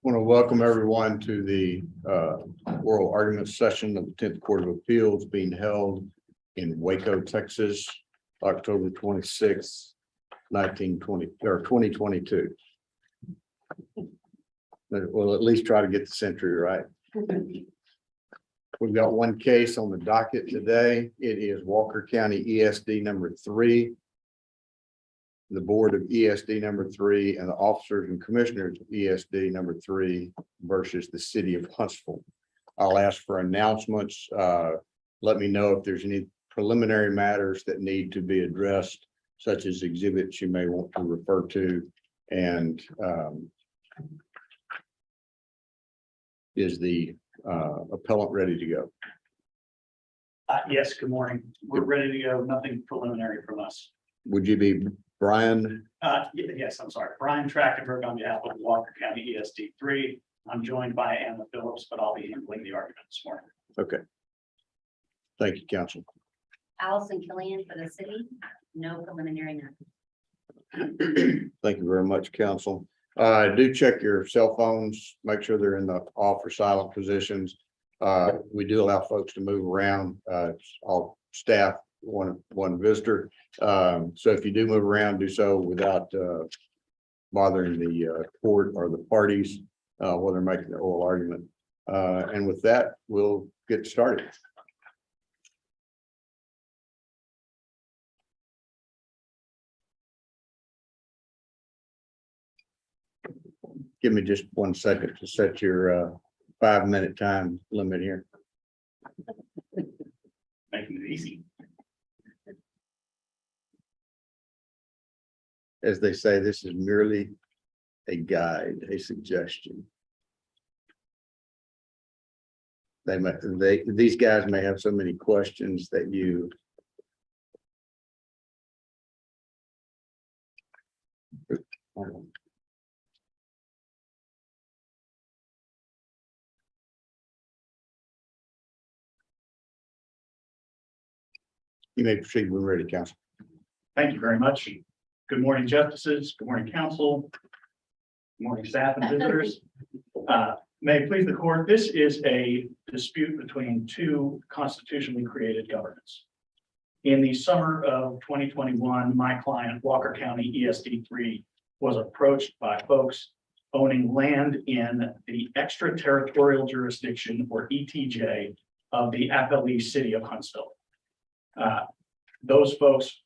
Want to welcome everyone to the oral argument session of the 10th Court of Appeals being held in Waco, Texas, October 26th, 2022. We'll at least try to get the century right. We've got one case on the docket today. It is Walker County ESD number 3. The Board of ESD number 3 and the officers and commissioners of ESD number 3 versus the city of Huntsville. I'll ask for announcements. Let me know if there's any preliminary matters that need to be addressed, such as exhibits you may want to refer to. And is the appellant ready to go? Yes, good morning. We're ready to go. Nothing preliminary from us. Would you be Brian? Yes, I'm sorry. Brian Trachtenberg on behalf of Walker County ESD 3. I'm joined by Anna Phillips, but I'll be handling the argument this morning. Okay. Thank you, counsel. Allison Killian for the city. No preliminary notice. Thank you very much, counsel. Do check your cell phones, make sure they're in the off or silent positions. We do allow folks to move around. It's all staff, one visitor. So if you do move around, do so without bothering the court or the parties while they're making their oral argument. And with that, we'll get started. Give me just 1 second to set your 5-minute time limit here. Making it easy. As they say, this is merely a guide, a suggestion. These guys may have so many questions that you may proceed when ready, counsel. Thank you very much. Good morning, justices. Good morning, counsel. Good morning, staff and visitors. May it please the court, this is a dispute between two constitutionally created governments. In the summer of 2021, my client, Walker County ESD 3, was approached by folks owning land in the extraterritorial jurisdiction, or ETJ, of the appellee city of Huntsville. Those folks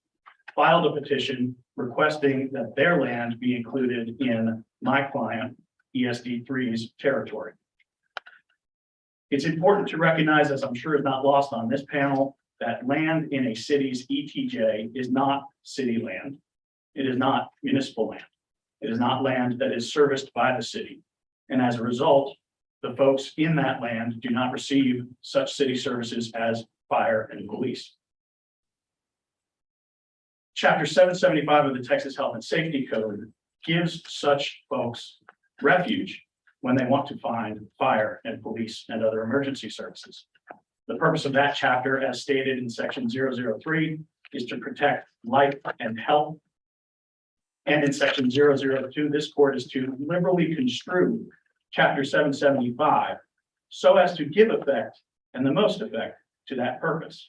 filed a petition requesting that their land be included in my client ESD 3's territory. It's important to recognize, as I'm sure is not lost on this panel, that land in a city's ETJ is not city land. It is not municipal land. It is not land that is serviced by the city. And as a result, the folks in that land do not receive such city services as fire and police. Chapter 775 of the Texas Health and Safety Code gives such folks refuge when they want to find fire and police and other emergency services. The purpose of that chapter, as stated in section 003, is to protect life and health. And in section 002, this court is to liberally construe chapter 775 so as to give effect and the most effect to that purpose.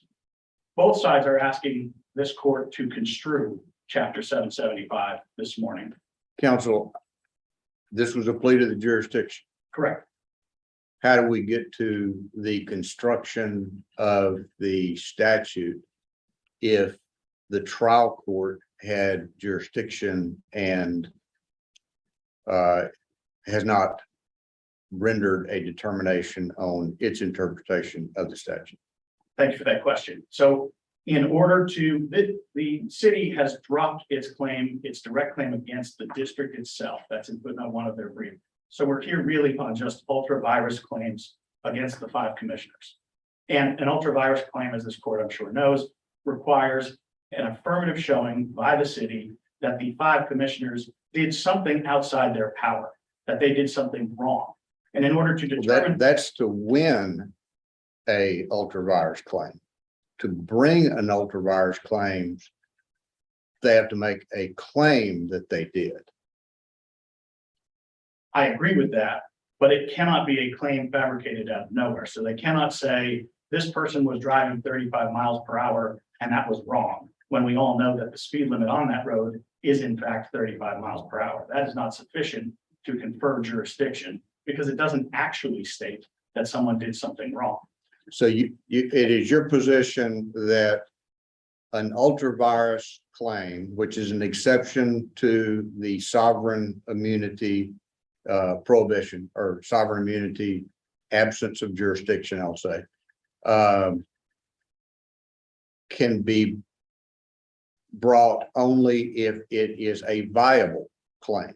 Both sides are asking this court to construe chapter 775 this morning. Counsel, this was a plea to the jurisdiction. Correct. How do we get to the construction of the statute if the trial court had jurisdiction and has not rendered a determination on its interpretation of the statute? Thank you for that question. So in order to, the city has dropped its claim, its direct claim against the district itself. That's in footnote 1 of their brief. So we're here really on just ultra virus claims against the 5 commissioners. And an ultra virus claim, as this court I'm sure knows, requires an affirmative showing by the city that the 5 commissioners did something outside their power, that they did something wrong. And in order to determine that's to win a ultra virus claim. To bring an ultra virus claim, they have to make a claim that they did. I agree with that. but it cannot be a claim fabricated out of nowhere. So they cannot say this person was driving 35 miles per hour and that was wrong, when we all know that the speed limit on that road is in fact 35 miles per hour. That is not sufficient to confer jurisdiction because it doesn't actually state that someone did something wrong. So it is your position that an ultra-virus claim, which is an exception to the sovereign immunity prohibition or sovereign immunity absence of jurisdiction, I'll say, can be brought only if it is a viable claim.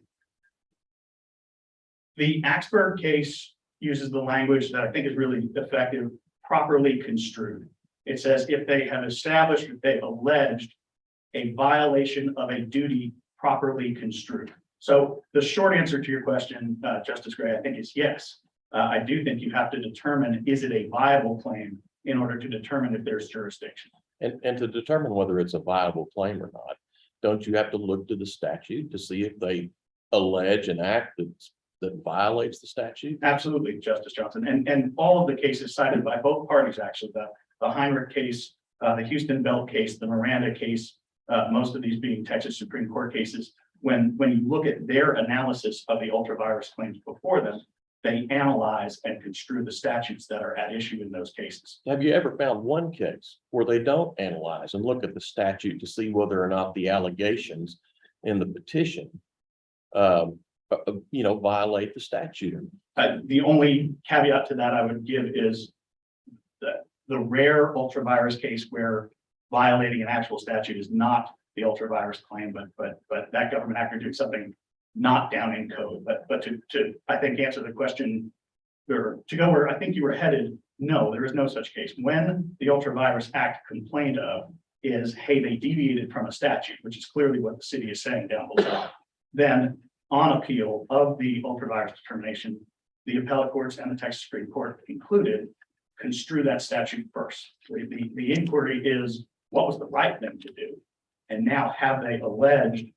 The Axberg case uses the language that I think is really effective, properly construed. It says if they have established that they alleged a violation of a duty properly construed. So the short answer to your question, Justice Gray, I think is yes. I do think you have to determine, is it a viable claim in order to determine if there's jurisdiction. And to determine whether it's a viable claim or not, don't you have to look to the statute to see if they allege an act that violates the statute? Absolutely, Justice Johnson. And all of the cases cited by both parties, actually, the Heinrich case, the Houston Belt case, the Miranda case, most of these being Texas Supreme Court cases, when you look at their analysis of the ultra-virus claims before them, they analyze and construe the statutes that are at issue in those cases. Have you ever found one case where they don't analyze and look at the statute to see whether or not the allegations in the petition, violate the statute? The only caveat to that I would give is the rare ultra-virus case where violating an actual statute is not the ultra-virus claim, but that government actor doing something not down in code. But to I think answer the question, or to go where I think you were headed, no, there is no such case. When the ultra-virus act complained of is, hey, they deviated from a statute, which is clearly what the city is saying down below, then on appeal of the ultra-virus determination, the appellate courts and the Texas Supreme Court concluded, construe that statute first. The inquiry is, what was the right thing to do? And now have they alleged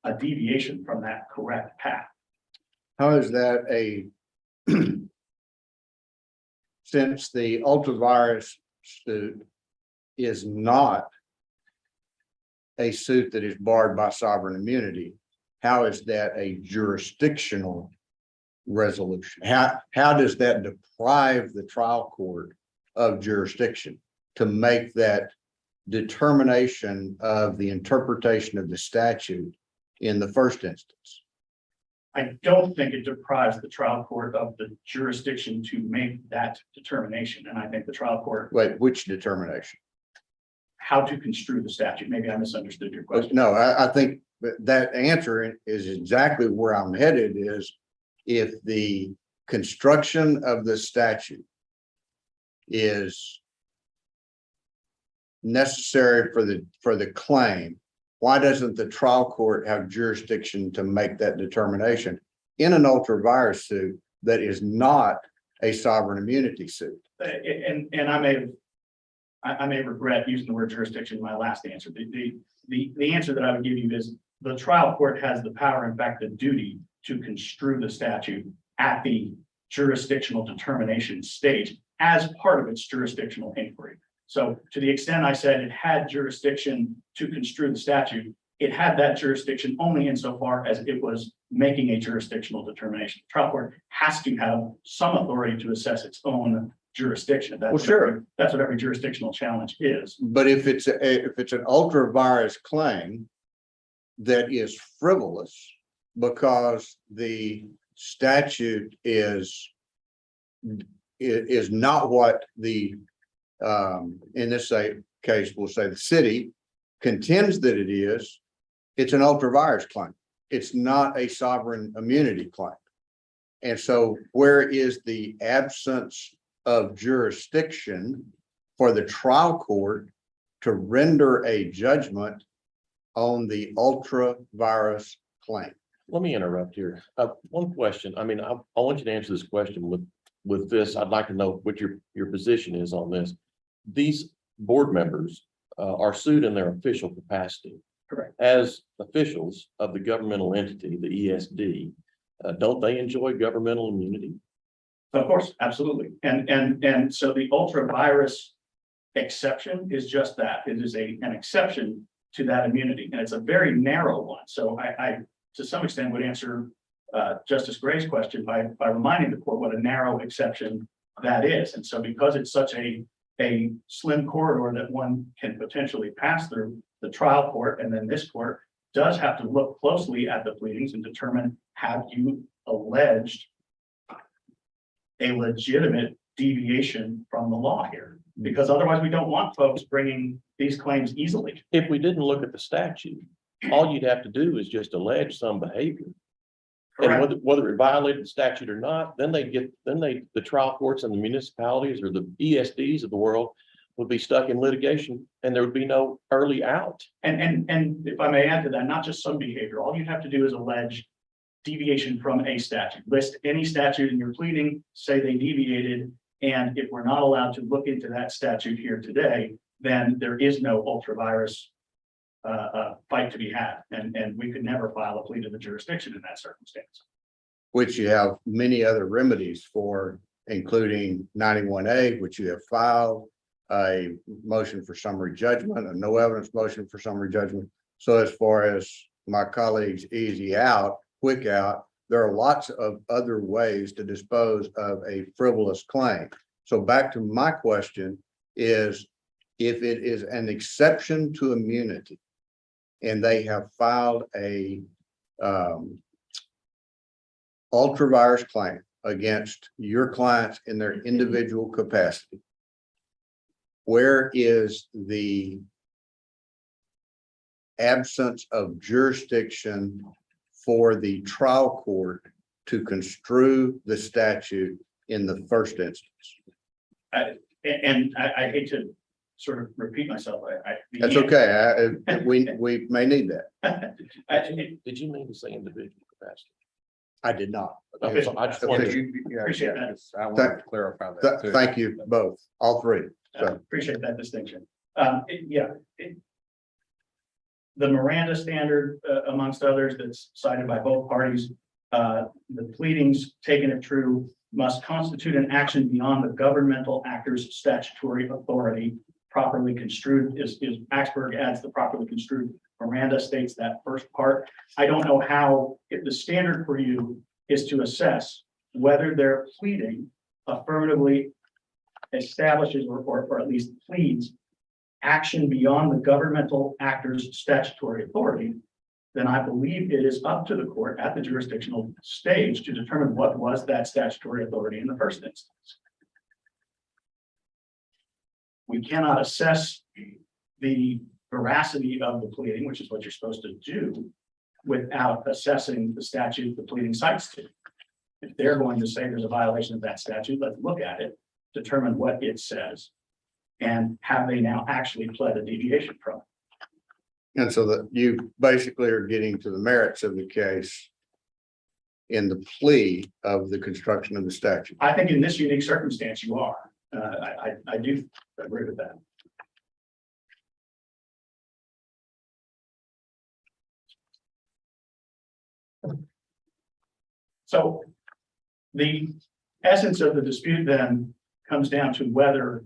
a deviation from that correct path? How is that since the ultra-virus suit is not a suit that is barred by sovereign immunity, how is that a jurisdictional resolution? How does that deprive the trial court of jurisdiction to make that determination of the interpretation of the statute in the first instance? I don't think it deprives the trial court of the jurisdiction to make that determination. And I think the trial court, Wait, which determination? how to construe the statute. Maybe I misunderstood your question. No, I think that answer is exactly where I'm headed, is if the construction of the statute is necessary for the claim, why doesn't the trial court have jurisdiction to make that determination in an ultra-virus suit that is not a sovereign immunity suit? And I may regret using the word jurisdiction in my last answer. The answer that I would give you is the trial court has the power, in fact, the duty to construe the statute at the jurisdictional determination stage as part of its jurisdictional inquiry. So to the extent I said it had jurisdiction to construe the statute, it had that jurisdiction only insofar as it was making a jurisdictional determination. The trial court has to have some authority to assess its own jurisdiction. Well, sure. That's what every jurisdictional challenge is. But if it's an ultra-virus claim that is frivolous because the statute is not what the in this case, we'll say the city contends that it is, it's an ultra-virus claim. It's not a sovereign immunity claim. And so where is the absence of jurisdiction for the trial court to render a judgment on the ultra-virus claim? Let me interrupt here. One question. I mean, I want you to answer this question with this. I'd like to know what your position is on this. These board members are sued in their official capacity. Correct. As officials of the governmental entity, the ESD, don't they enjoy governmental immunity? Of course, absolutely. And so the ultra virus exception is just that. It is an exception to that immunity, and it's a very narrow one. So I to some extent would answer Justice Gray's question by reminding the court what a narrow exception that is. And so because it's such a slim corridor that one can potentially pass through, the trial court and then this court does have to look closely at the pleadings and determine, have you alleged a legitimate deviation from the law here? Because otherwise we don't want folks bringing these claims easily. If we didn't look at the statute, all you'd have to do is just allege some behavior. And Correct. whether it violated the statute or not, then the trial courts and the municipalities or the ESDs of the world would be stuck in litigation and there would be no early out. And if I may add to that, not just some behavior, all you have to do is allege deviation from a statute. List any statute in your pleading, say they deviated, and if we're not allowed to look into that statute here today, then there is no ultra virus fight to be had, and we could never file a plea to the jurisdiction in that circumstance. Which you have many other remedies for, including 91A, which you have filed, a motion for summary judgment, a no evidence motion for summary judgment. So as far as my colleagues easy out, quick out, there are lots of other ways to dispose of a frivolous claim. So back to my question is, if it is an exception to immunity and they have filed a ultra-virus claim against your clients in their individual capacity, where is the absence of jurisdiction for the trial court to construe the statute in the first instance? I hate to sort of repeat myself. That's okay. We may need that. Did you mean to say individual capacity? I did not. Okay, so I just wanted to, Appreciate that. I want to clarify that too. Thank you both, all three. So Appreciate that distinction. The Miranda standard, amongst others, that's cited by both parties, the pleadings, taken it true, must constitute an action beyond the governmental actor's statutory authority, properly construed. Is Axberg adds the properly construed. Miranda states that first part. I don't know how, if the standard for you is to assess whether their pleading affirmatively establishes or at least pleads action beyond the governmental actor's statutory authority, then I believe it is up to the court at the jurisdictional stage to determine what was that statutory authority in the first instance. We cannot assess the veracity of the pleading, which is what you're supposed to do, without assessing the statute the pleading cites to. If they're going to say there's a violation of that statute, let's look at it, determine what it says, and have they now actually pled a deviation from it. and so that you basically are getting to the merits of the case in the plea of the construction of the statute. I think in this unique circumstance, you are. I do agree with that. So the essence of the dispute then comes down to whether,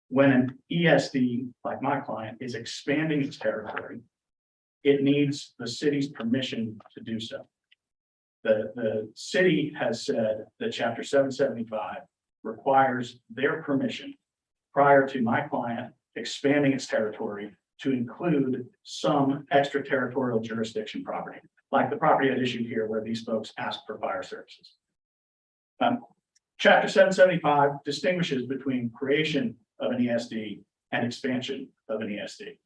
when an ESD, like my client, is expanding its territory, it needs the city's permission to do so. The city has said that Chapter 775 requires their permission prior to my client expanding its territory to include some extraterritorial jurisdiction property, like the property at issue here where these folks asked for fire services. Chapter 775 distinguishes between creation of an ESD and expansion of an ESD.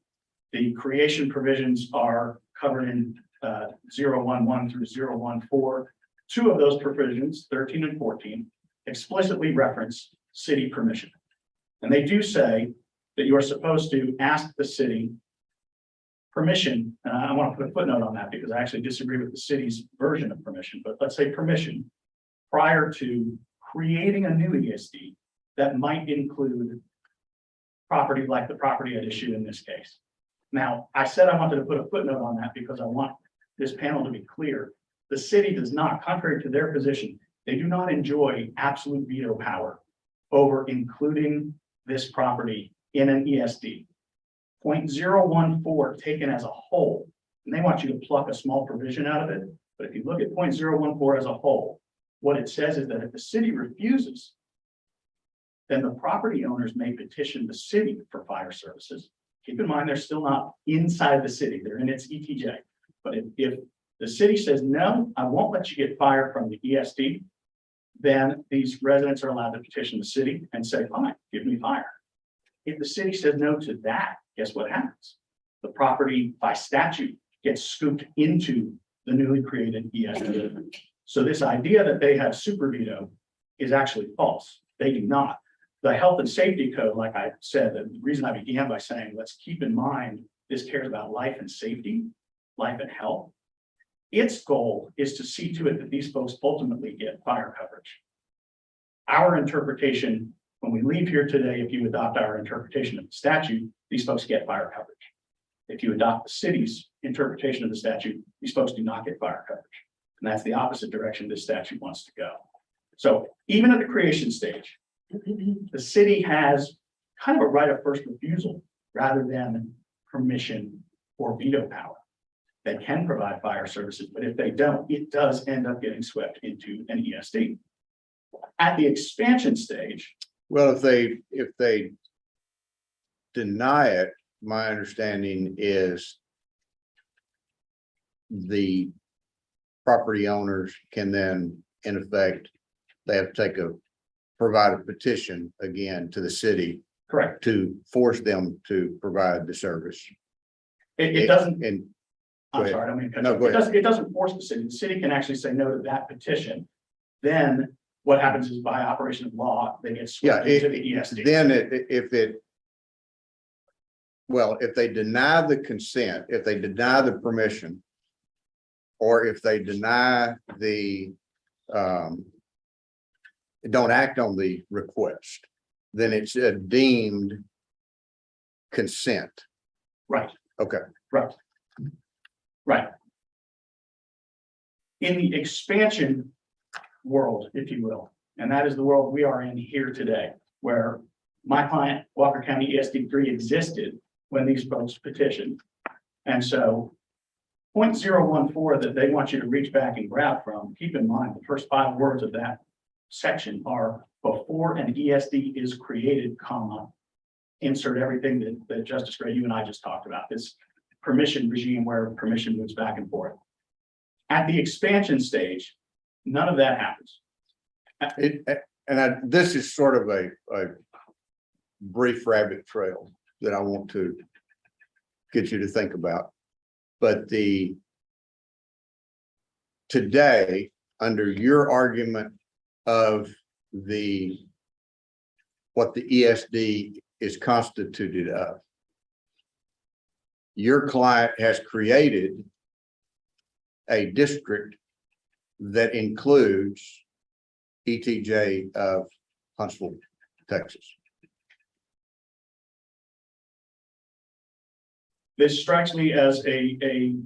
The creation provisions are covered in 011 through 014. Two of those provisions, 13 and 14, explicitly reference city permission. And they do say that you are supposed to ask the city permission. And I want to put a footnote on that because I actually disagree with the city's version of permission, but let's say permission prior to creating a new ESD that might include property like the property at issue in this case. Now, I said I wanted to put a footnote on that because I want this panel to be clear. The city does not, contrary to their position, they do not enjoy absolute veto power over including this property in an ESD. 0.014 taken as a whole, and they want you to pluck a small provision out of it. But if you look at 0.014 as a whole, what it says is that if the city refuses, then the property owners may petition the city for fire services. Keep in mind, they're still not inside the city, they're in its ETJ. But if the city says, no, I won't let you get fire from the ESD, then these residents are allowed to petition the city and say, fine, give me fire. If the city says no to that, guess what happens? The property by statute gets scooped into the newly created ESD. So this idea that they have super veto is actually false. They do not. The health and safety code, like I said, the reason I began by saying, let's keep in mind, this cares about life and safety, life and health. Its goal is to see to it that these folks ultimately get fire coverage. Our interpretation, when we leave here today, if you adopt our interpretation of the statute, these folks get fire coverage. If you adopt the city's interpretation of the statute, these folks do not get fire coverage. And that's the opposite direction this statute wants to go. So even at the creation stage, the city has kind of a right of first refusal rather than permission or veto power. They can provide fire services, but if they don't, it does end up getting swept into an ESD. At the expansion stage. Well, if they deny it, my understanding is the property owners can then, in effect, they have to provide a petition again to the city. Correct. To force them to provide the service. It doesn't. And I'm sorry, I mean, no, go ahead. It doesn't force the city. The city can actually say no to that petition. Then what happens is by operation of law, they get swept into the ESD. Then if they deny the consent, if they deny the permission, or if they deny the don't act on the request, then it's a deemed consent. Right. Okay. Right. Right. In the expansion world, if you will, and that is the world we are in here today, where my client, Walker County ESD 3, existed when these folks petitioned. And so 0.014 that they want you to reach back and grab from, keep in mind, the first 5 words of that section are before an ESD is created, comma, insert everything that Justice Gray, you and I just talked about, this permission regime where permission moves back and forth. At the expansion stage, none of that happens. This is sort of a brief rabbit trail that I want to get you to think about. But today, under your argument of what the ESD is constituted of, your client has created a district that includes ETJ of Huntsville, Texas. This strikes me as a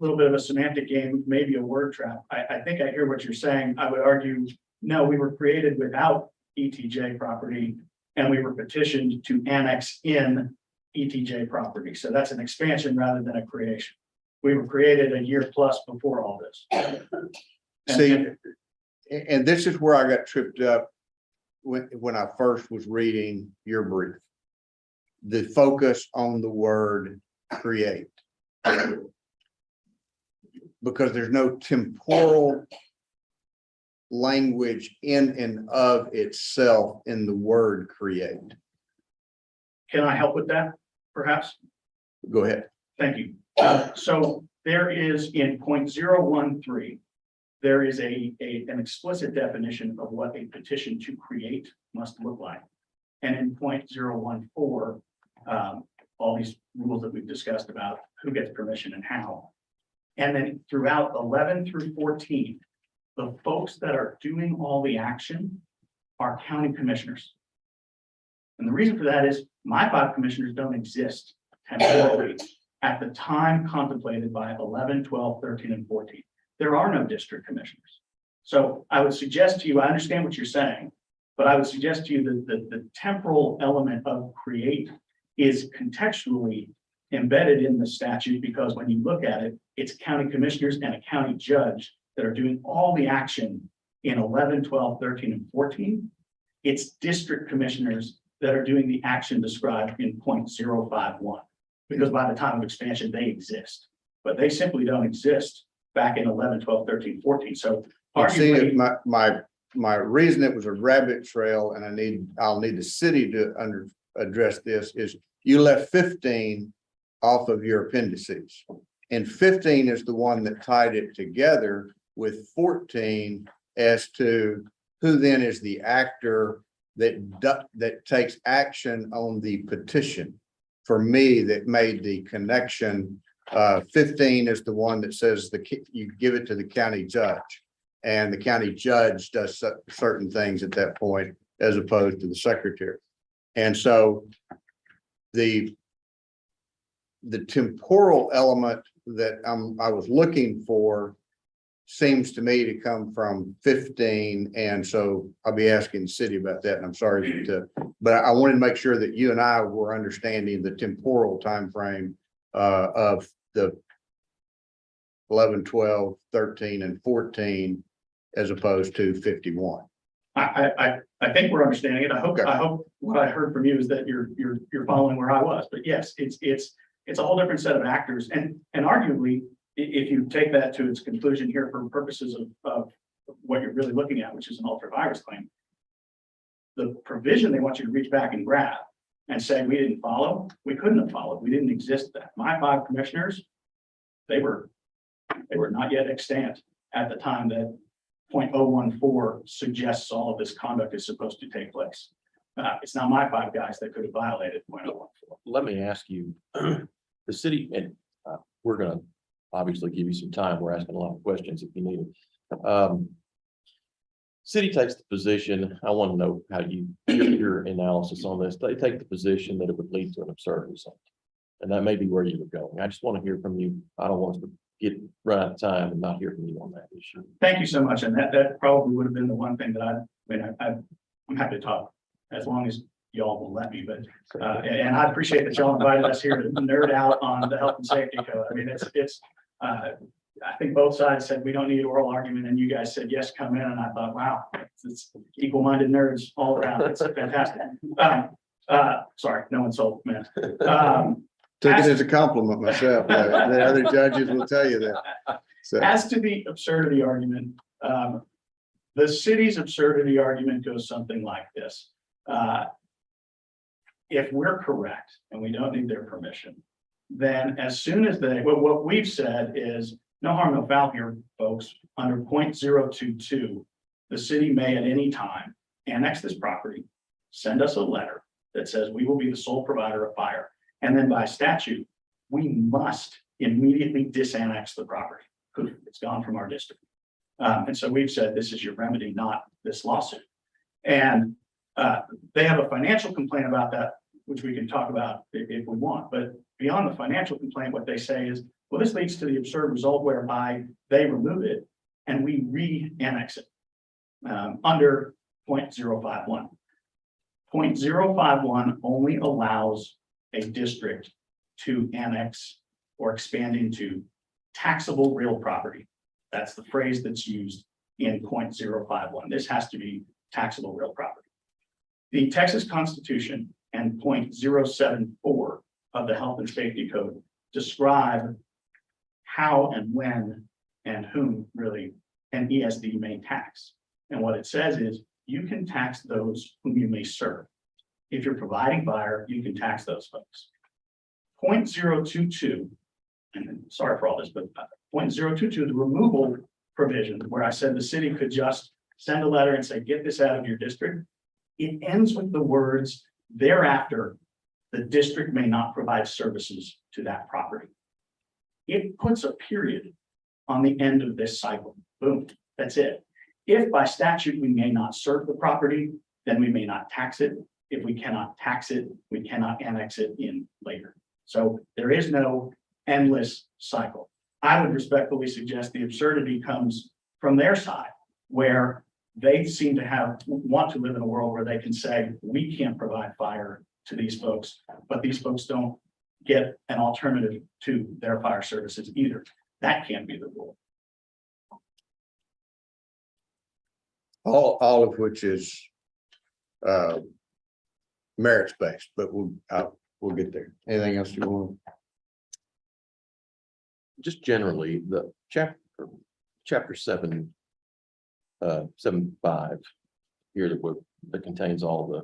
little bit of a semantic game, maybe a word trap. I think I hear what you're saying. I would argue, no, we were created without ETJ property and we were petitioned to annex in ETJ property. So that's an expansion rather than a creation. We were created a year plus before all this. See, and this is where I got tripped up when I first was reading your brief. The focus on the word create. Because there's no temporal language in and of itself in the word create. Can I help with that, perhaps? Go ahead. Thank you. So there is in 0.013, there is an explicit definition of what a petition to create must look like. And in 0.014, all these rules that we've discussed about who gets permission and how. And then throughout 11 through 14, the folks that are doing all the action are county commissioners. And the reason for that is my 5 commissioners don't exist temporarily at the time contemplated by 11, 12, 13, and 14. There are no district commissioners. So I would suggest to you, I understand what you're saying, but I would suggest to you that the temporal element of create is contextually embedded in the statute, because when you look at it, it's county commissioners and a county judge that are doing all the action in 11, 12, 13, and 14. It's district commissioners that are doing the action described in 0.051, because by the time of expansion, they exist, but they simply don't exist back in 11, 12, 13, 14. So See, arguably, my reason it was a rabbit trail, and I'll need the city to address this, is you left 15 off of your appendices. And 15 is the one that tied it together with 14 as to who then is the actor that takes action on the petition. For me, that made the connection. 15 is the one that says you give it to the county judge, and the county judge does certain things at that point as opposed to the secretary. And so the temporal element that I was looking for seems to me to come from 15. And so I'll be asking the city about that. And I'm sorry but I wanted to make sure that you and I were understanding the temporal timeframe of the 11, 12, 13, and 14, as opposed to 51. I think we're understanding it. I hope what I heard from you is that you're following where I was. But yes, it's a whole different set of actors, and arguably, if you take that to its conclusion here for purposes of what you're really looking at, which is an ultra virus claim, the provision they want you to reach back and grab and say we didn't follow, we couldn't have followed, we didn't exist then. My 5 commissioners, they were not yet extant at the time that 0.014 suggests all of this conduct is supposed to take place. It's not my 5 guys that could have violated 0.014. Let me ask you, the city, and we're going to obviously give you some time. We're asking a lot of questions if you need it. City takes the position, I want to know how your analysis on this. They take the position that it would lead to an absurd result. And that may be where you were going. I just want to hear from you. I don't want us to run out of time and not hear from you on that issue. Thank you so much. And that probably would have been the one thing that I'm happy to talk as long as y'all will let me, but and I appreciate that y'all invited us here to nerd out on the health and safety code. I mean, I think both sides said we don't need oral argument, and you guys said yes, come in, and I thought, wow, it's equal-minded nerds all around. It's fantastic. Sorry, no insult, man. Took it as a compliment myself. The other judges will tell you that. So. As to the absurdity argument, the city's absurdity argument goes something like this. If we're correct and we don't need their permission, then as soon as what we've said is no harm, no foul here, folks. Under 0.022, the city may at any time annex this property, send us a letter that says we will be the sole provider of fire. And then by statute, we must immediately disannex the property. It's gone from our district. And so we've said this is your remedy, not this lawsuit. And they have a financial complaint about that, which we can talk about if we want. But beyond the financial complaint, what they say is, well, this leads to the absurd result whereby they remove it and we re-annex it under 0.051. 0.051 only allows a district to annex or expand into taxable real property. That's the phrase that's used in 0.051. This has to be taxable real property. The Texas Constitution and 0.074 of the Health and Safety Code describe how and when and whom really an ESD may tax. And what it says is you can tax those whom you may serve. If you're providing fire, you can tax those folks. 0.022, and sorry for all this, but 0.022, the removal provision where I said the city could just send a letter and say, get this out of your district. It ends with the words, thereafter, the district may not provide services to that property. It puts a period on the end of this cycle. Boom, that's it. If by statute we may not serve the property, then we may not tax it. If we cannot tax it, we cannot annex it in later. So there is no endless cycle. I would respectfully suggest the absurdity comes from their side, where they seem to want to live in a world where they can say, we can't provide fire to these folks, but these folks don't get an alternative to their fire services either. That can't be the rule. All of which is merits based, but we'll get there. Anything else you want? Just generally, the chapter 7, 7.5 here that contains all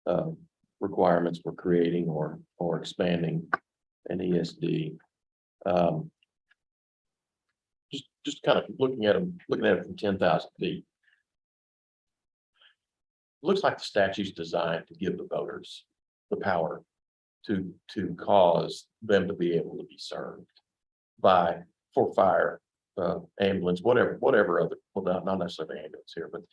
the requirements for creating or expanding an ESD. Just kind of looking at it from 10,000 feet. Looks like the statute's designed to give the voters the power to cause them to be able to be served for fire, ambulance, whatever other, well, not necessarily ambulance here, but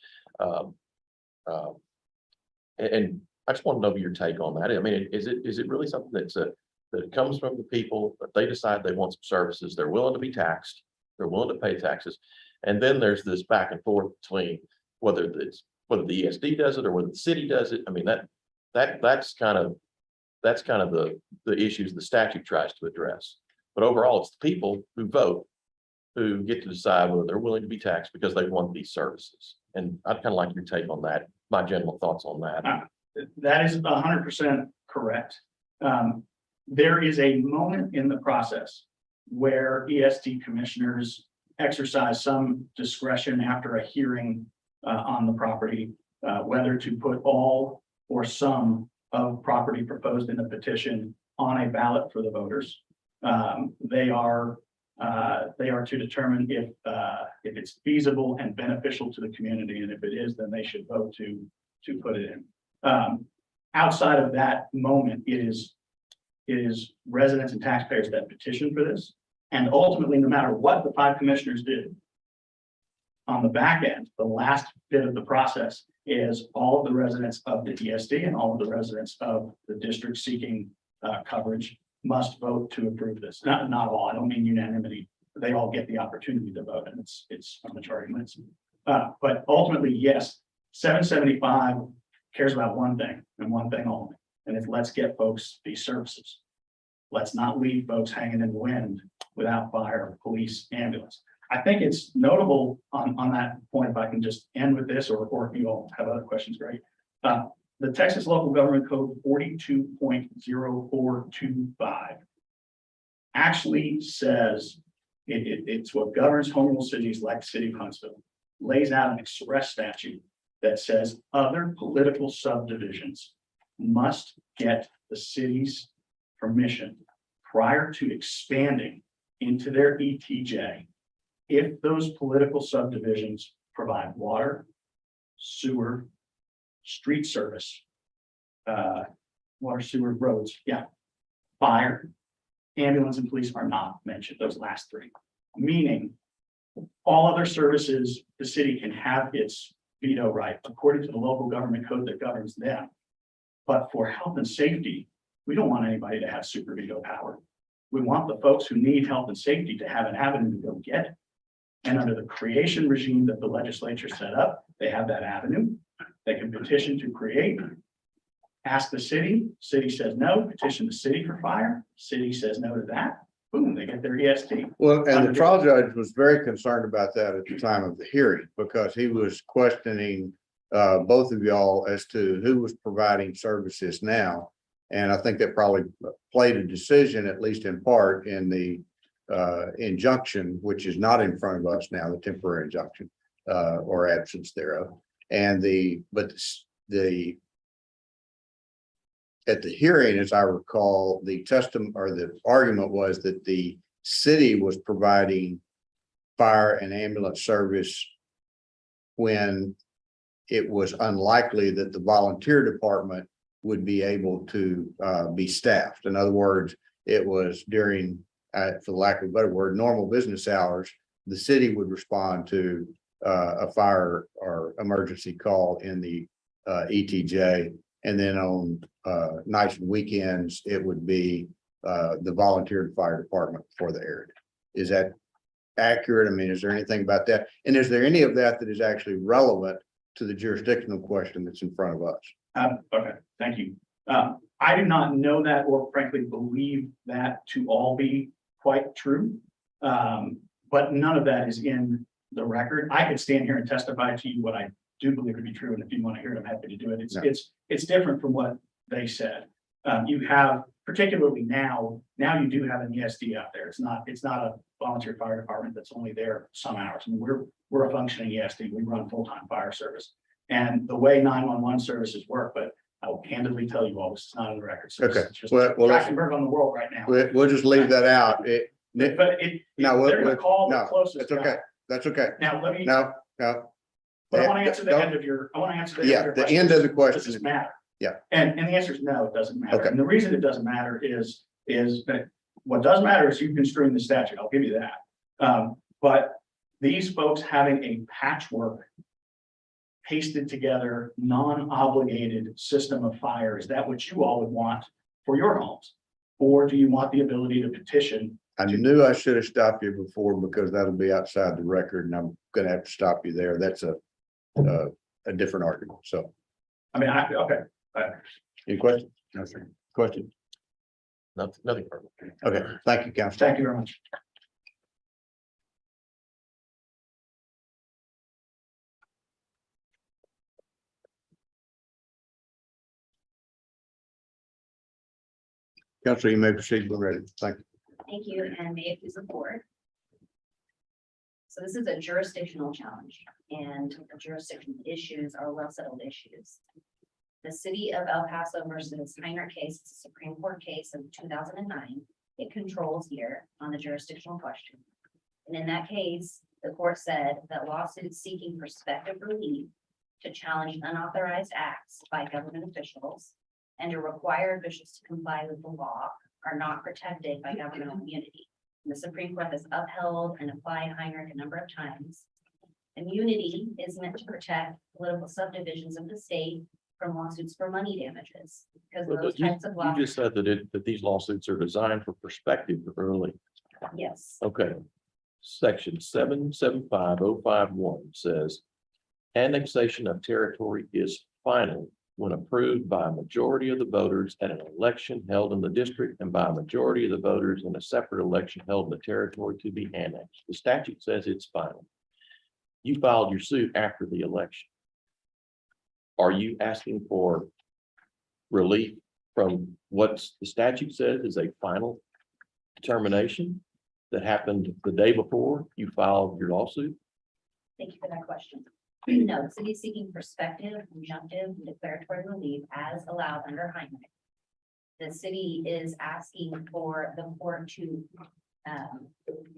and I just want to know your take on that. I mean, is it really something that comes from the people, that they decide they want some services, they're willing to be taxed, they're willing to pay taxes, and then there's this back and forth between whether the ESD does it or whether the city does it. I mean, that's kind of the issues the statute tries to address. But overall, it's the people who vote who get to decide whether they're willing to be taxed because they want these services. And I'd kind of like your take on that, my general thoughts on that. That is 100% correct. There is a moment in the process where ESD commissioners exercise some discretion after a hearing on the property, whether to put all or some of property proposed in the petition on a ballot for the voters. They are to determine if it's feasible and beneficial to the community, and if it is, then they should vote to put it in. Outside of that moment, it is residents and taxpayers that petition for this, and ultimately, no matter what the 5 commissioners did, on the back end, the last bit of the process is all of the residents of the ESD and all of the residents of the district seeking coverage must vote to approve this. Not all, I don't mean unanimity. They all get the opportunity to vote, and it's a majority wins. But ultimately, yes, 775 cares about one thing and one thing only, and it's let's get folks these services. Let's not leave folks hanging in the wind without fire, police, ambulance. I think it's notable on that point, if I can just end with this, or if you all have other questions, great. The Texas Local Government Code 42.0425 actually says it's what governs home rule cities like the city of Huntsville, lays out an express statute that says other political subdivisions must get the city's permission prior to expanding into their ETJ if those political subdivisions provide water, sewer, street service, water, sewer, roads, fire, ambulance, and police are not mentioned, those last 3. Meaning, all other services, the city can have its veto right according to the local government code that governs them. But for health and safety, we don't want anybody to have super veto power. We want the folks who need health and safety to have an avenue to go get it. And under the creation regime that the legislature set up, they have that avenue. They can petition to create, ask the city says no, petition the city for fire, city says no to that, boom, they get their ESD. Well, and the trial judge was very concerned about that at the time of the hearing, because he was questioning both of y'all as to who was providing services now. And I think that probably played a decision, at least in part, in the injunction, which is not in front of us now, the temporary injunction or absence thereof. And at the hearing, as I recall, the argument was that the city was providing fire and ambulance service when it was unlikely that the volunteer department would be able to be staffed. In other words, it was during, for the lack of a better word, normal business hours, the city would respond to a fire or emergency call in the ETJ. And then on nights and weekends, it would be the volunteer fire department for the area. Is that accurate? I mean, is there anything about that? And is there any of that that is actually relevant to the jurisdictional question that's in front of us? Okay, thank you. I do not know that or frankly believe that to all be quite true. But none of that is in the record. I could stand here and testify to you what I do believe to be true, and if you want to hear it, I'm happy to do it. It's different from what they said. You have, particularly now you do have an ESD out there. It's not a volunteer fire department that's only there some hours. I mean, we're a functioning ESD. We run full-time fire service. And the way 911 services work, but I will candidly tell you all, this is not on the record. So Okay. it's just Well, Trachtenberg on the world right now. We'll just leave that out. But No, they're gonna call the no, closest that's okay. guy. That's okay. Now, let me, No. but I want to answer the Don't- end of your, I want to answer the. Yeah, end of the your end of the Does question. this matter? Yeah. And the answer is no, it doesn't matter. Okay. And the reason it doesn't matter is that what does matter is you construing the statute. I'll give you that. But these folks having a patchwork pasted together, non-obligated system of fire, is that what you all would want for your homes? Or do you want the ability to petition? I knew I should have stopped you before because that'll be outside the record and I'm gonna have to stop you there. That's a different argument. So, I mean, okay. any questions? No, sir. Question? Nothing further. Okay, thank you, Council. Thank you very much. Council, you may proceed when ready. Thank you. Thank you, and may it please the board. So this is a jurisdictional challenge, and the jurisdiction issues are well-settled issues. The city of El Paso versus Heinrich case, it's a Supreme Court case of 2009. It controls here on the jurisdictional question. And in that case, the court said that lawsuits seeking prospective relief to challenge unauthorized acts by government officials and to require officials to comply with the law are not protected by governmental immunity. And the Supreme Court has upheld and applied Heinrich a number of times. Immunity is meant to protect political subdivisions of the state from lawsuits for money damages, because But those you types of you laws, just said that these lawsuits are designed for prospective early. yes. Okay. Section 775051 says annexation of territory is final when approved by a majority of the voters at an election held in the district and by a majority of the voters in a separate election held in the territory to be annexed. The statute says it's final. You filed your suit after the election. Are you asking for relief from what the statute says is a final determination that happened the day before you filed your lawsuit? Thank you for that question. No, the city is seeking prospective, injunctive, and declaratory relief as allowed under Heinrich. The city is asking for the court to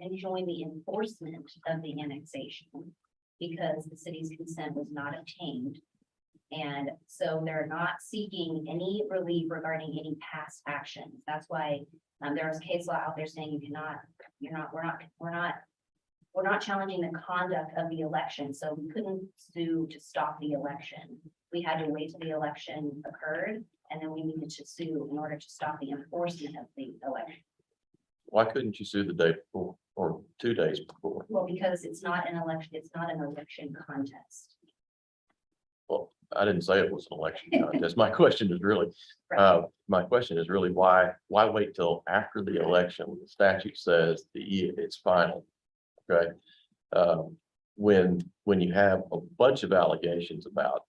enjoin the enforcement of the annexation because the city's consent was not obtained. And so they're not seeking any relief regarding any past actions. That's why there is case law out there saying you cannot, we're not challenging the conduct of the election. So we couldn't sue to stop the election. We had to wait till the election occurred, and then we needed to sue in order to stop the enforcement of the election. Why couldn't you sue the day before or 2 days before? Well, because it's not an election, it's not an election contest. Well, I didn't say it was an election contest. My question is really, Right. why wait till after the election? The statute says it's final. Okay. When you have a bunch of allegations about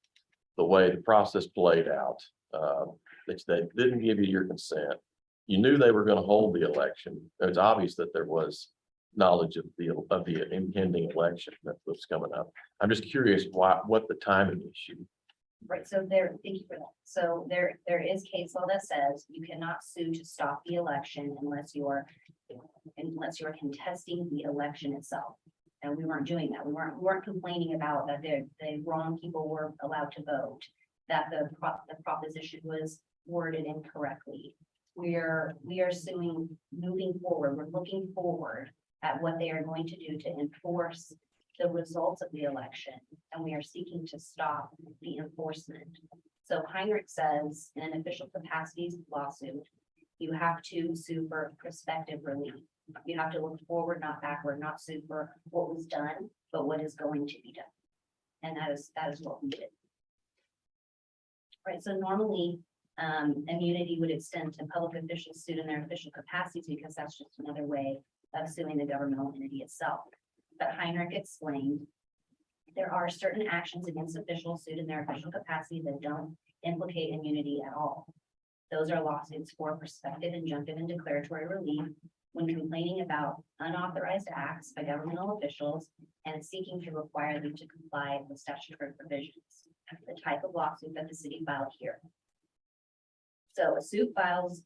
the way the process played out, that they didn't give you your consent. You knew they were going to hold the election. It's obvious that there was knowledge of the impending election that was coming up. I'm just curious what the timing issue. Right, so thank you for that. So there is case law that says you cannot sue to stop the election unless you're contesting the election itself. And we weren't doing that. We weren't complaining about that the wrong people were allowed to vote, that the proposition was worded incorrectly. We are suing moving forward. We're looking forward at what they are going to do to enforce the results of the election, and we are seeking to stop the enforcement. So Heinrich says in an official capacities lawsuit, You have to sue for prospective relief. You have to look forward, not backward, not sue for what was done, but what is going to be done. And that is what we did. Right, so normally, immunity would extend to public officials sued in their official capacities because that's just another way of suing the governmental entity itself. But Heinrich explained there are certain actions against officials sued in their official capacity that don't implicate immunity at all. Those are lawsuits for prospective, injunctive, and declaratory relief when complaining about unauthorized acts by governmental officials and seeking to require them to comply with statutory provisions. The type of lawsuit that the city filed here. So a suit falls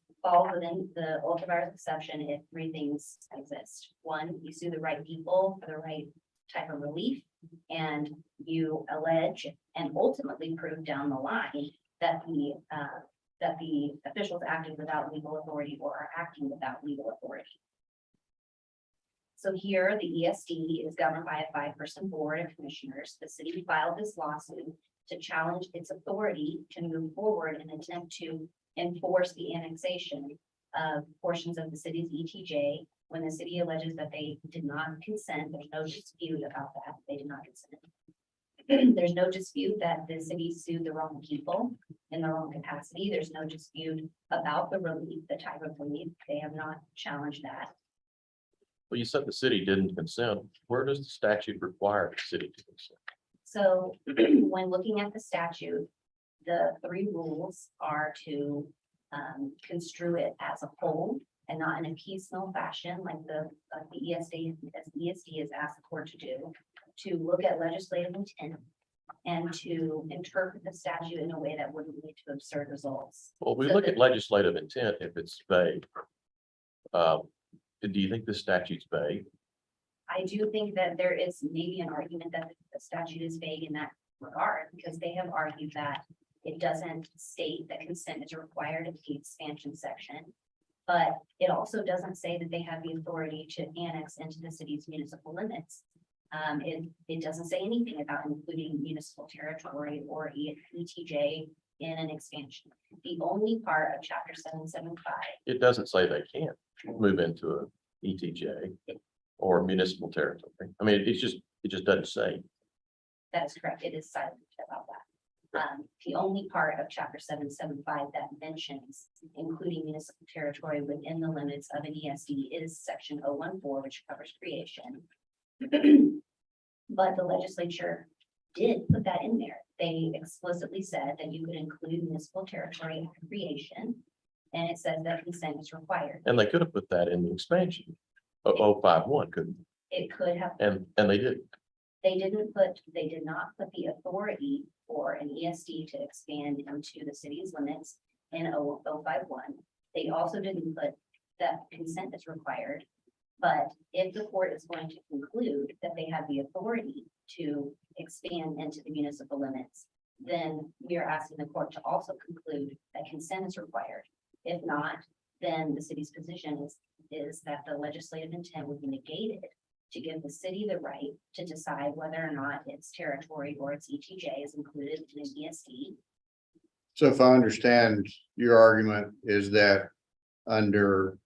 within the ultravirus exception if three things exist. One, you sue the right people for the right type of relief, and you allege and ultimately prove down the line that the officials acted without legal authority or are acting without legal authority. So here, the ESD is governed by a 5-person board of commissioners. The city filed this lawsuit to challenge its authority to move forward and attempt to enforce the annexation of portions of the city's ETJ when the city alleges that they did not consent. There's no dispute about that. They did not consent. There's no dispute that the city sued the wrong people in the wrong capacity. There's no dispute about the relief, the type of relief. They have not challenged that. Well, you said the city didn't consent. Where does the statute require the city to consent? So when looking at the statute, the three rules are to construe it as a whole and not in a piecemeal fashion like the ESD has asked the court to do, to look at legislative intent and to interpret the statute in a way that wouldn't lead to absurd results. Well, we So look the- at legislative intent if it's vague. Do you think the statute's vague? I do think that there is maybe an argument that the statute is vague in that regard, because they have argued that it doesn't state that consent is required in the expansion section. But it also doesn't say that they have the authority to annex into the city's municipal limits. It doesn't say anything about including municipal territory or ETJ in an expansion. The only part of chapter 775, It doesn't say they can't move into a ETJ or municipal territory. I mean, it just doesn't say. that is correct, it is silent about that. The only part of chapter 775 that mentions including municipal territory within the limits of an ESD is section 014, which covers creation. But the legislature did put that in there. They explicitly said that you could include municipal territory at creation. And it says that consent is required. And they could have put that in the expansion. 051 couldn't, It could have, and they didn't. they did not put the authority for an ESD to expand into the city's limits in 051. They also didn't put that consent is required. But if the court is going to conclude that they have the authority to expand into the municipal limits, then we are asking the court to also conclude that consent is required. If not, then the city's position is that the legislative intent would be negated to give the city the right to decide whether or not its territory or its ETJ is included in an ESD. So if I understand your argument is that under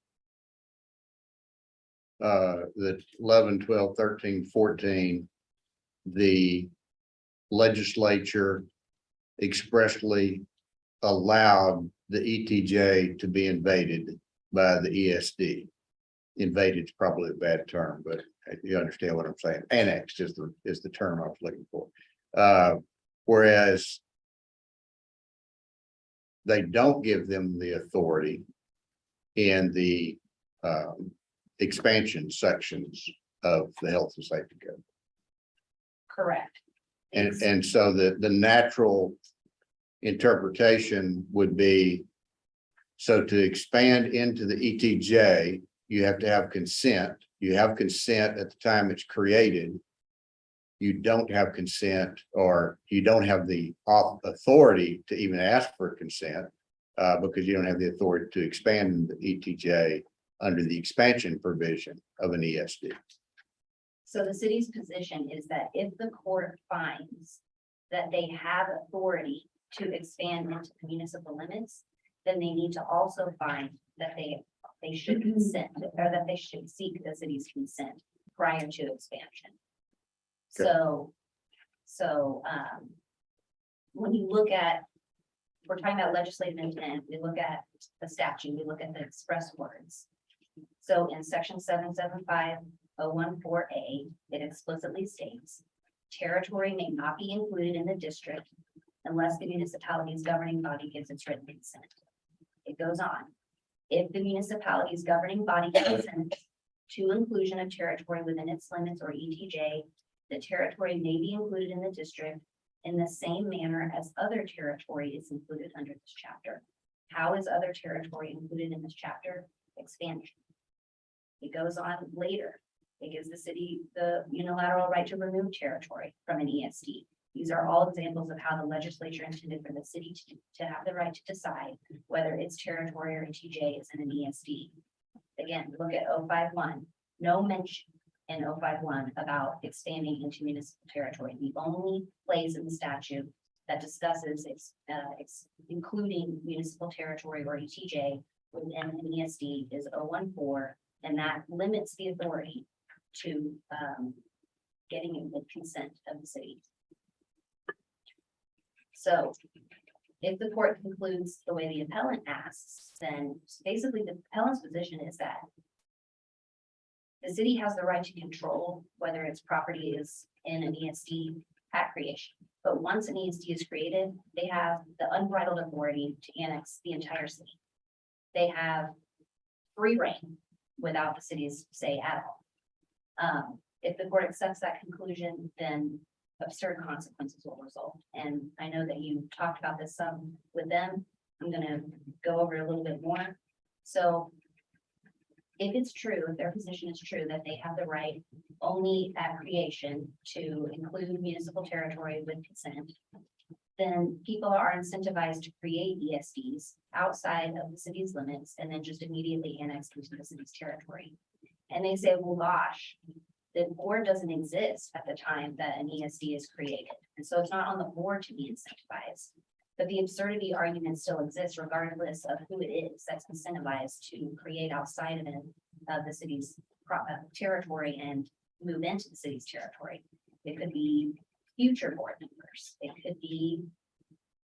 the 11, 12, 13, 14, the legislature expressly allowed the ETJ to be invaded by the ESD. Invaded is probably a bad term, but you understand what I'm saying. Annexed is the term I was looking for. Whereas they don't give them the authority in the expansion sections of the health and safety code. Correct. And so the natural interpretation would be, so to expand into the ETJ, you have to have consent. You have consent at the time it's created. You don't have consent, or you don't have the authority to even ask for consent because you don't have the authority to expand the ETJ under the expansion provision of an ESD. So the city's position is that if the court finds that they have authority to expand into the municipal limits, then they need to also find that they should consent, or that they should seek the city's consent prior to expansion. Okay. So, when you look at, we're talking about legislative intent, we look at the statute, we look at the express words. So in section 775.014A, it explicitly states, territory may not be included in the district unless the municipality's governing body gives its written consent. It goes on. If the municipality's governing body consents to inclusion of territory within its limits or ETJ, the territory may be included in the district in the same manner as other territory is included under this chapter. How is other territory included in this chapter? Expansion. It goes on later. It gives the city the unilateral right to remove territory from an ESD. These are all examples of how the legislature intended for the city to have the right to decide whether its territory or ETJ is in an ESD. Again, look at 051. No mention in 051 about expanding into municipal territory. The only place in the statute that discusses including municipal territory or ETJ within an ESD is 014, and that limits the authority to getting the consent of the city. So if the court concludes the way the appellant asks, then basically the appellant's position is that the city has the right to control whether its property is in an ESD at creation. But once an ESD is created, they have the unbridled authority to annex the entire city. They have free reign without the city's say at all. If the court accepts that conclusion, then absurd consequences will result. And I know that you talked about this some with them. I'm gonna go over a little bit more. So if it's true, if their position is true, that they have the right only at creation to include municipal territory with consent, then people are incentivized to create ESDs outside of the city's limits and then just immediately annex into the city's territory. And they say, well, gosh, the board doesn't exist at the time that an ESD is created. And so it's not on the board to be incentivized. But the absurdity argument still exists regardless of who it is that's incentivized to create outside of the city's territory and move into the city's territory. It could be future board members. It could be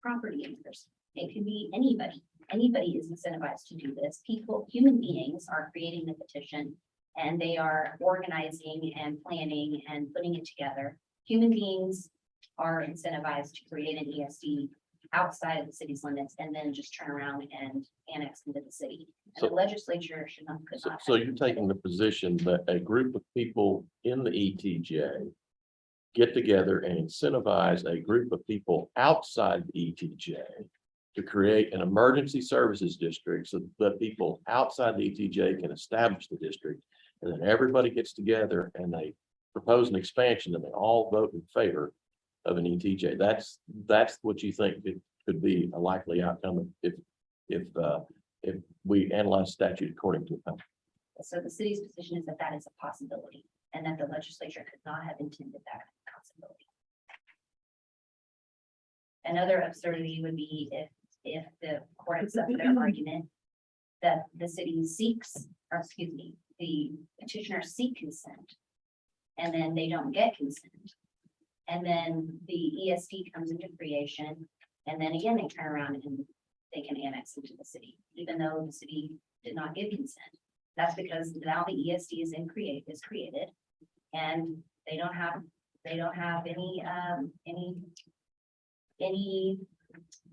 property owners. It could be anybody. Anybody is incentivized to do this. People, human beings are creating the petition and they are organizing and planning and putting it together. Human beings are incentivized to create an ESD outside of the city's limits and then just turn around and annex into the city. And So- the legislature should not. could not So have- you're taking the position that a group of people in the ETJ get together and incentivize a group of people outside the ETJ to create an emergency services district so that people outside the ETJ can establish the district. And then everybody gets together and they propose an expansion and they all vote in favor of an ETJ. That's what you think it could be a likely outcome if we analyze statute according to it. So the city's position is that that is a possibility and that the legislature could not have intended that possibility. Another absurdity would be if the court accepts their argument that the city seeks, or excuse me, the petitioners seek consent and then they don't get consent. And then the ESD comes into creation and then again, they turn around and they can annex into the city, even though the city did not give consent. That's because now the ESD is created and they don't have any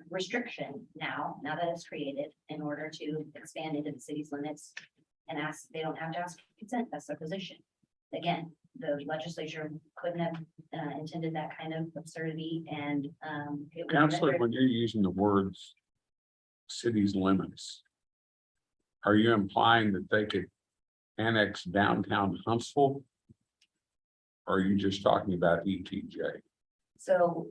restriction now that it's created in order to expand into the city's limits and they don't have to ask for consent. That's their position. Again, the legislature couldn't have intended that kind of absurdity and it would Counselor, render- when you're using the words city's limits, are you implying that they could annex downtown Huntsville? Or are you just talking about ETJ? So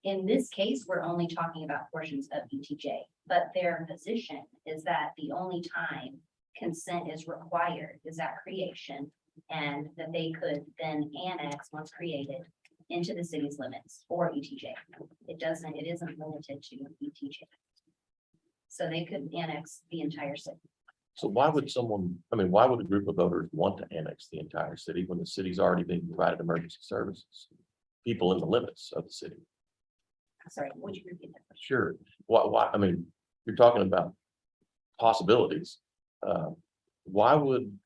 in this case, we're only talking about portions of ETJ, but their position is that the only time consent is required is at creation and that they could then annex once created into the city's limits or ETJ. It isn't limited to ETJ. So they could annex the entire city. So why would someone, I mean, why would a group of voters want to annex the entire city when the city's already being provided emergency services? People in the limits of the city. Sorry, would you repeat that question? Sure. Why, I mean, you're talking about possibilities. Why would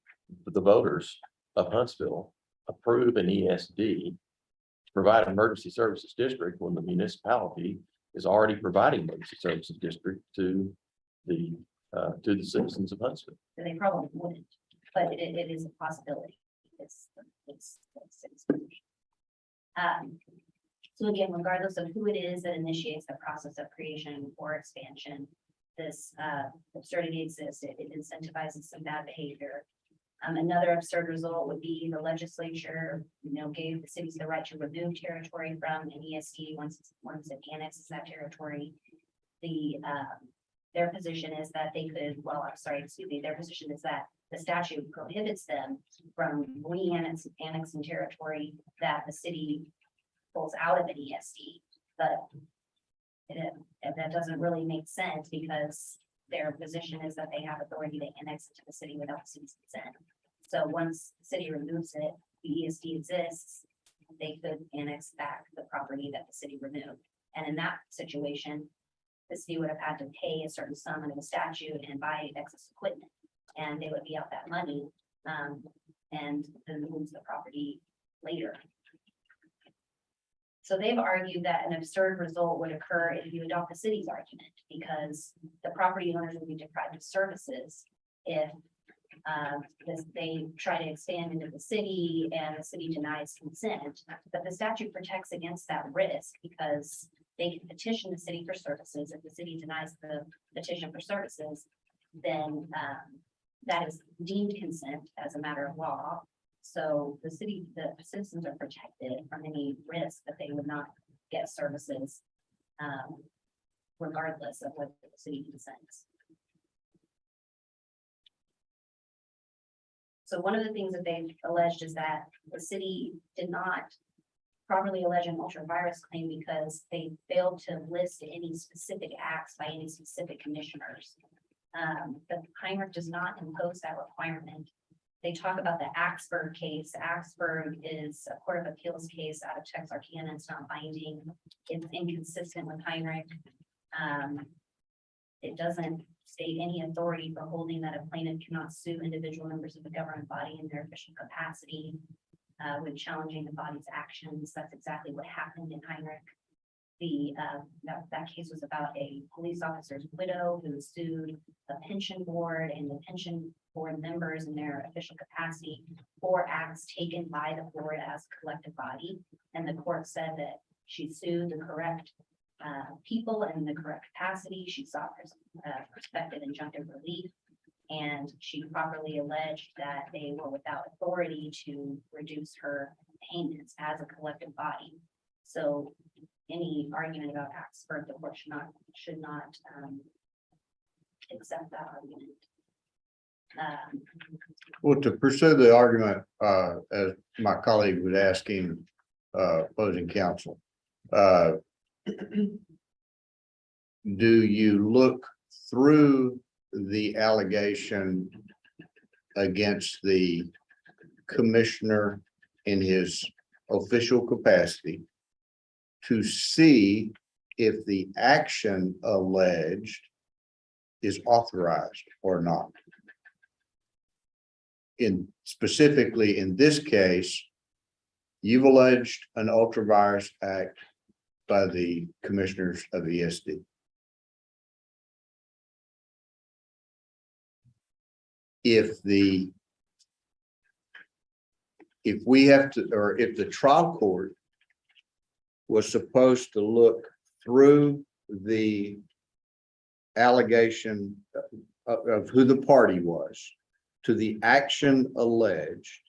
the voters of Huntsville approve an ESD to provide emergency services district when the municipality is already providing emergency services district to the citizens of Huntsville? They probably wouldn't, but it is a possibility. It's city's position. So again, regardless of who it is that initiates the process of creation or expansion, this absurdity exists. It incentivizes some bad behavior. Another absurd result would be the legislature, gave the cities the right to remove territory from an ESD once it annexes that territory. Their position is that they could, their position is that the statute prohibits them from annexing territory that the city pulls out of an ESD, but that doesn't really make sense because their position is that they have authority to annex it to the city without the city's consent. So once the city removes it, the ESD exists, they could annex back the property that the city removed. And in that situation, the city would have had to pay a certain sum under the statute and buy excess equipment, and they would be out that money, and then lose the property later. So they've argued that an absurd result would occur if you adopt the city's argument, because the property owners would be deprived of services if they try to expand into the city and the city denies consent. But the statute protects against that risk because they can petition the city for services. If the city denies the petition for services, then that is deemed consent as a matter of law. So the citizens are protected from any risk that they would not get services, regardless of whether the city consents. So one of the things that they've alleged is that the city did not properly allege an ultra-virus claim because they failed to list any specific acts by any specific commissioners. But Heinrich does not impose that requirement. They talk about the Axberg case. Axberg is a Court of Appeals case out of Texarkana. It's not binding. It's inconsistent with Heinrich. It doesn't state any authority for holding that a plaintiff cannot sue individual members of the government body in their official capacity with challenging the body's actions. That's exactly what happened in Heinrich. That case was about a police officer's widow who sued the pension board and the pension board members in their official capacity for acts taken by the board as a collective body. And the court said that she sued the correct people in the correct capacity. She sought prospective injunctive relief, and she properly alleged that they were without authority to reduce her payments as a collective body. So any argument about Axberg, the court should not accept that argument. Well, to pursue the argument, as my colleague was asking, opposing counsel, do you look through the allegation against the commissioner in his official capacity to see if the action alleged is authorized or not? Specifically in this case, you've alleged an ultra-virus act by the commissioners of ESD. If the trial court was supposed to look through the allegation of who the party was to the action alleged,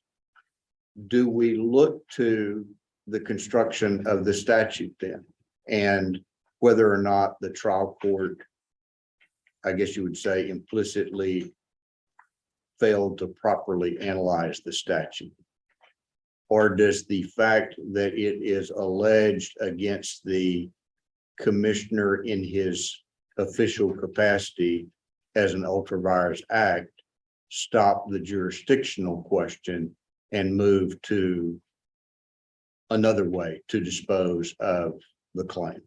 do we look to the construction of the statute then? And whether or not the trial court, I guess you would say, implicitly failed to properly analyze the statute? Or does the fact that it is alleged against the commissioner in his official capacity as an ultra-virus act, stop the jurisdictional question and move to another way to dispose of the claim.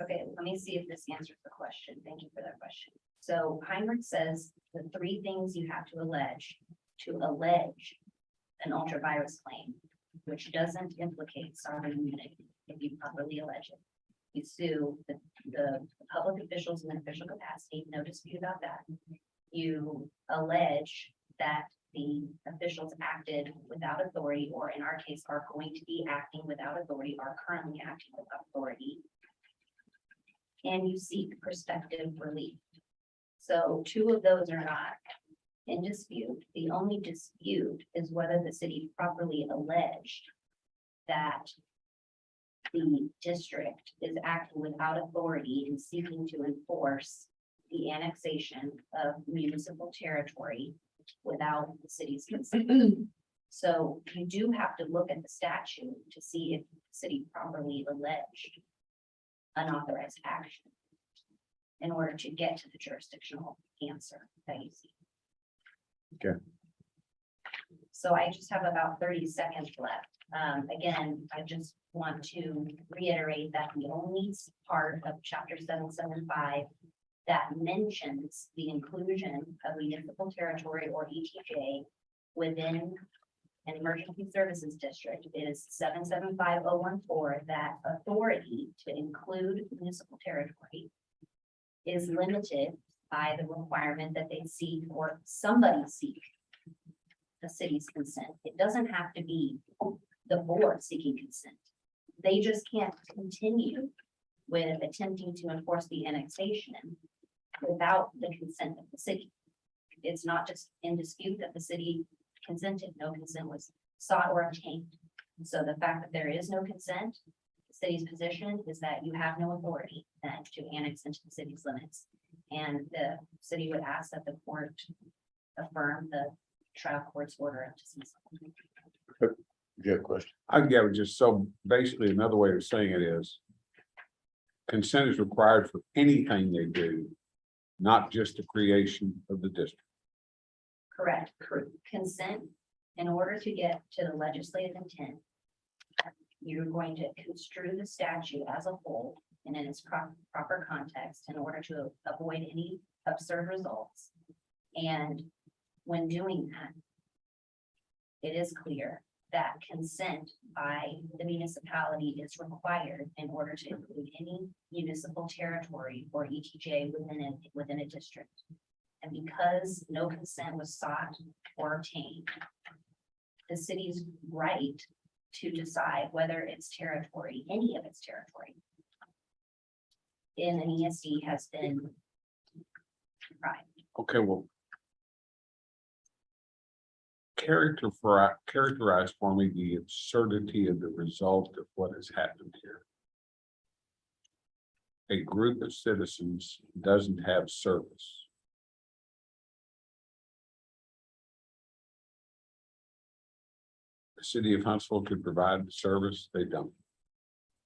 Okay, let me see if this answers the question. Thank you for that question. So Heinrich says the three things you have to allege an ultra virus claim, which doesn't implicate sovereign immunity if you properly allege it. You sue the public officials in an official capacity, no dispute about that. You allege that the officials acted without authority, or in our case, are going to be acting without authority, are currently acting without authority. And you seek prospective relief. So two of those are not in dispute. The only dispute is whether the city properly alleged that the district is acting without authority and seeking to enforce the annexation of municipal territory without the city's consent. So you do have to look at the statute to see if the city properly alleged unauthorized action in order to get to the jurisdictional answer that you see. Okay. So I just have about 30 seconds left. Again, I just want to reiterate that the only part of chapter 775 that mentions the inclusion of municipal territory or ETJ within an emergency services district is 775014, that authority to include municipal territory is limited by the requirement that they seek, or somebody seek, the city's consent. It doesn't have to be the board seeking consent. They just can't continue with attempting to enforce the annexation without the consent of the city. It's not just in dispute that the city consented, no consent was sought or obtained. So the fact that there is no consent, the city's position is that you have no authority then to annex into the city's limits. And the city would ask that the court affirm the trial court's order of dismissal. Do you have a question? I get it, just so basically another way of saying it is consent is required for anything they do, not just the creation of the district. Correct. Consent, in order to get to the legislative intent, you're going to construe the statute as a whole and in its proper context in order to avoid any absurd results. And when doing that, it is clear that consent by the municipality is required in order to include any municipal territory or ETJ within a district. And because no consent was sought or obtained, the city's right to decide whether its territory, any of its territory, in an ESD has been deprived. Okay, well. Characterize for me the absurdity of the result of what has happened here. A group of citizens doesn't have service. The city of Huntsville could provide the service, they don't.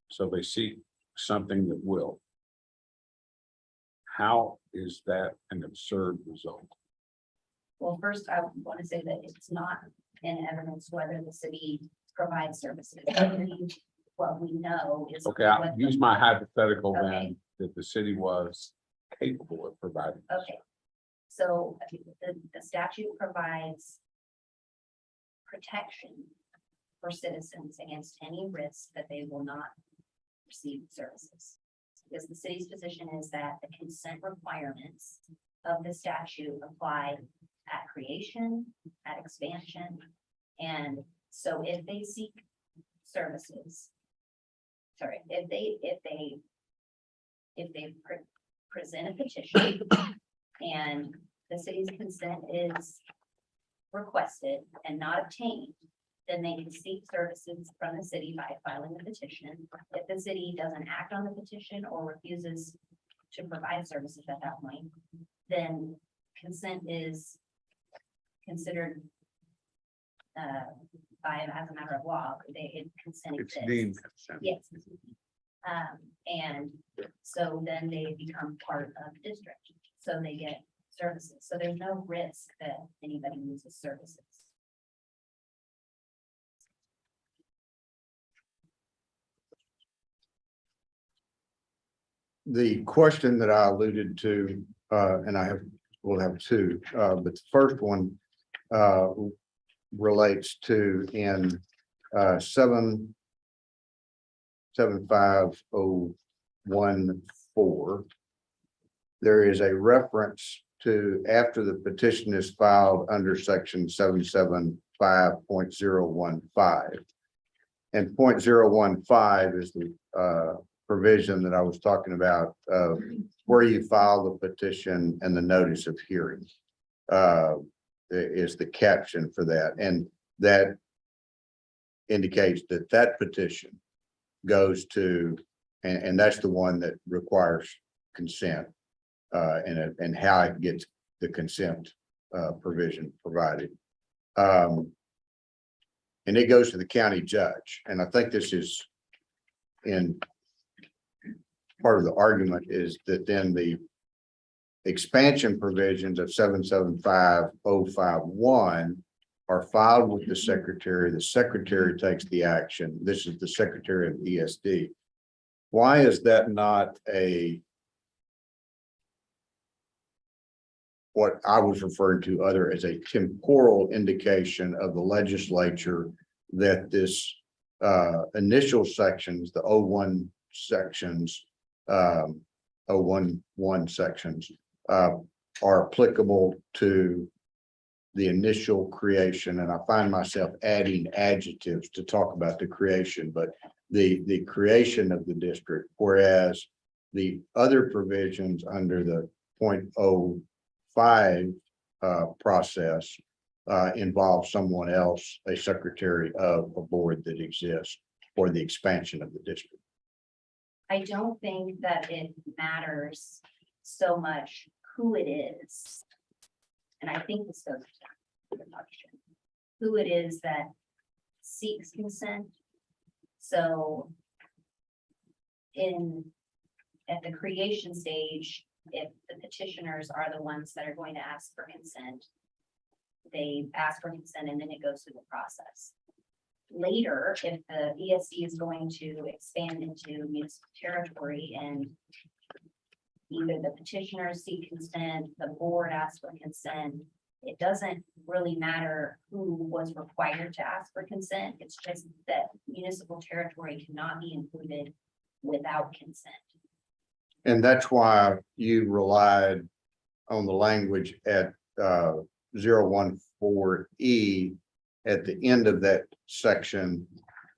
So they seek something that will. How is that an absurd result? Well, first, I want to say that it's not in evidence whether the city provides services. What we know is. Okay, I'll use my hypothetical Okay. then, that the city was capable of providing. this. Okay, so the statute provides protection for citizens against any risk that they will not receive services. Because the city's position is that the consent requirements of the statute apply at creation, at expansion, and so if they seek services, sorry, if they present a petition and the city's consent is requested and not obtained, then they can seek services from the city by filing a petition. If the city doesn't act on the petition or refuses to provide services at that point, then consent is considered by as a matter of law, consent It's exists. deemed consent. Yes, And so then they become part of the district, so they get services. So there's no risk that anybody loses services. The question that I alluded to, and we'll have two, but the first one, relates to in, 75014. There is a reference to after the petition is filed under section 775.015. And 0.015 is the, provision that I was talking about, where you file the petition and the notice of hearing. Is the caption for that, and that indicates that that petition goes to, and that's the one that requires consent, and how it gets the consent provision provided. And it goes to the county judge, and I think this is in part of the argument is that then the expansion provisions of 775.051 are filed with the secretary. The secretary takes the action. This is the secretary of ESD. Why is that not what I was referring to other as a temporal indication of the legislature that this initial sections, the 01 sections, 011 sections, are applicable to the initial creation, and I find myself adding adjectives to talk about the creation, but the creation of the district, whereas the other provisions under the 0.05 process involve someone else, a secretary of a board that exists for the expansion of the district. I don't think that it matters so much who it is. And I think this goes to the question, who it is that seeks consent. So at the creation stage, if the petitioners are the ones that are going to ask for consent, they ask for consent and then it goes through the process. Later, if the ESD is going to expand into municipal territory and either the petitioners seek consent, the board asks for consent, it doesn't really matter who was required to ask for consent. It's just that municipal territory cannot be included without consent. And that's why you relied on the language at 014E at the end of that section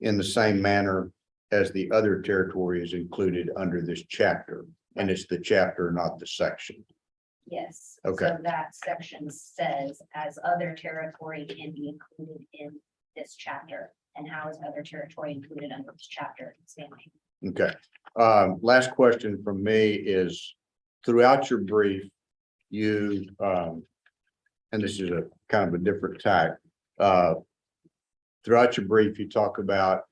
in the same manner as the other territory is included under this chapter. And it's the chapter, not the section. Yes. Okay. So that section says as other territory can be included in this chapter. And how is other territory included under this chapter? Explaining. Okay. Last question from me is throughout your brief, you, and this is a kind of a different tack. Throughout your brief, you talk about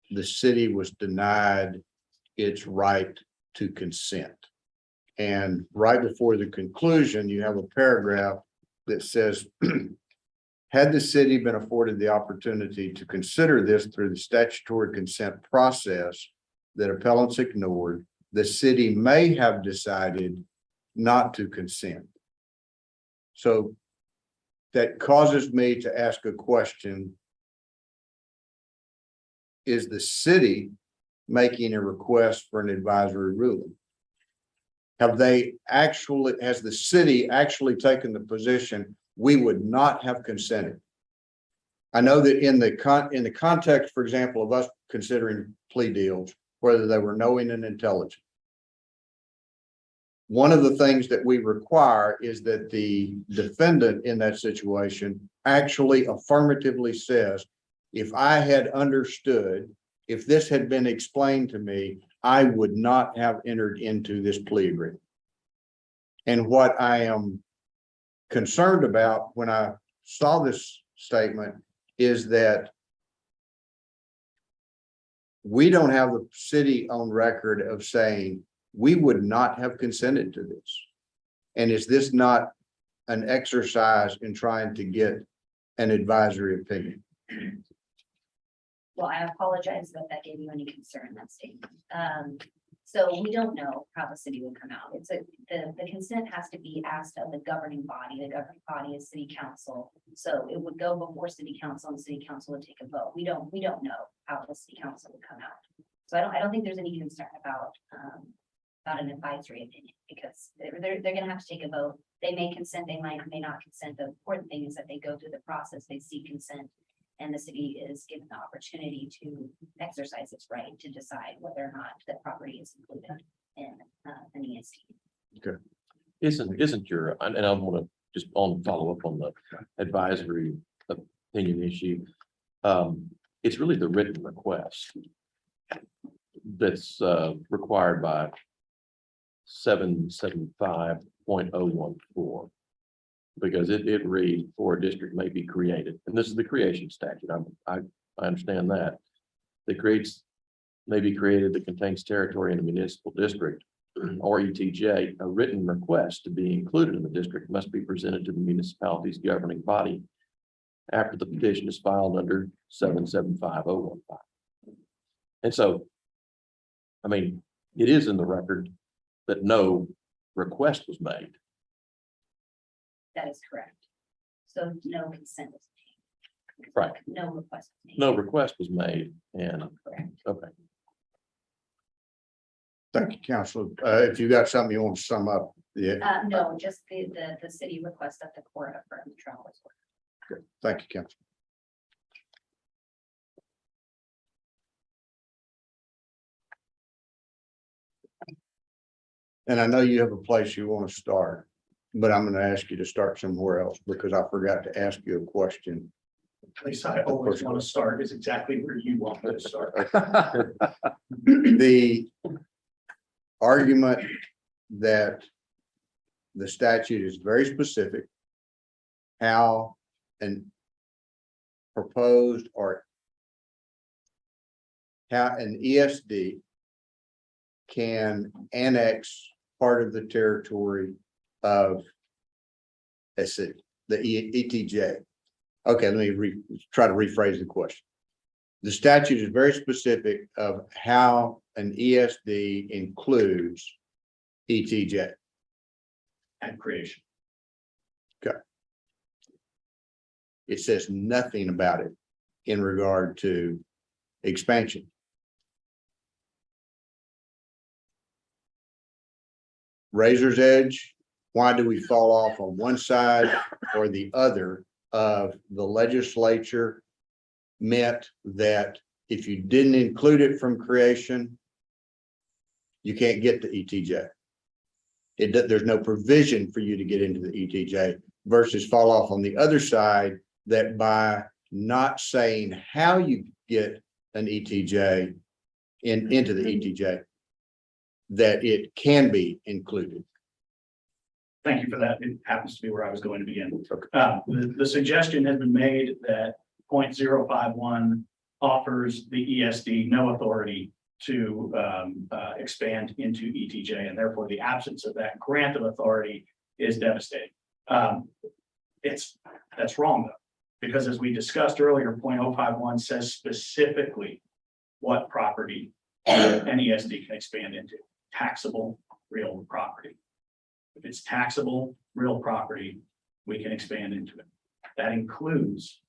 the city was denied its right to consent. And right before the conclusion, you have a paragraph that says, had the city been afforded the opportunity to consider this through the statutory consent process that appellants ignored, the city may have decided not to consent. So that causes me to ask a question. Is the city making a request for an advisory ruling? Has the city actually taken the position we would not have consented? I know that in the context, for example, of us considering plea deals, whether they were knowing and intelligent, one of the things that we require is that the defendant in that situation actually affirmatively says, if I had understood, if this had been explained to me, I would not have entered into this plea agreement. And what I am concerned about when I saw this statement is that we don't have the city on record of saying we would not have consented to this. And is this not an exercise in trying to get an advisory opinion? Well, I apologize if that gave you any concern in that statement. So we don't know how the city will come out. The consent has to be asked of the governing body. The governing body is city council. So it would go before city council and city council would take a vote. We don't know how the city council would come out. So I don't think there's any concern about an advisory opinion, because they're gonna have to take a vote. They may consent, they may not consent. The important thing is that they go through the process, they seek consent, and the city is given the opportunity to exercise its right to decide whether or not the property is included in an ESD. Isn't your, and I want to just follow up on the advisory opinion issue. It's really the written request that's required by 775.014. Because it reads, for a district may be created, and this is the creation statute. I understand that. May be created that contains territory in a municipal district or ETJ. A written request to be included in the district must be presented to the municipality's governing body after the petition is filed under 775.015. And so, I mean, it is in the record that no request was made. That is correct. So no consent was made. Right. No request. was made. No request was made, and, Correct. okay. Thank you, Counselor. If you got something you want to sum up, yeah, No, just the city request that the court affirm the trial was ordered. good. Thank you, Counselor. And I know you have a place you want to start, but I'm going to ask you to start somewhere else because I forgot to ask you a question. Place I always want to start is exactly where you want me to start. The argument that the statute is very specific, how an proposed or how an ESD can annex part of the territory of a city, the ETJ. Okay, let me try to rephrase the question. The statute is very specific of how an ESD includes ETJ. And creation. It says nothing about it in regard to expansion. Razor's edge, why do we fall off on one side or the other of the legislature meant that if you didn't include it from creation, you can't get to ETJ. There's no provision for you to get into the ETJ versus fall off on the other side that by not saying how you get an ETJ into the ETJ, that it can be included. Thank you for that. It happens to be where I was going to begin. The suggestion has been made that 0.051 offers the ESD no authority to expand into ETJ, and therefore the absence of that grant of authority is devastating. That's wrong though, because as we discussed earlier, 0.051 says specifically what property an ESD can expand into: taxable real property. If it's taxable real property, we can expand into it. That includes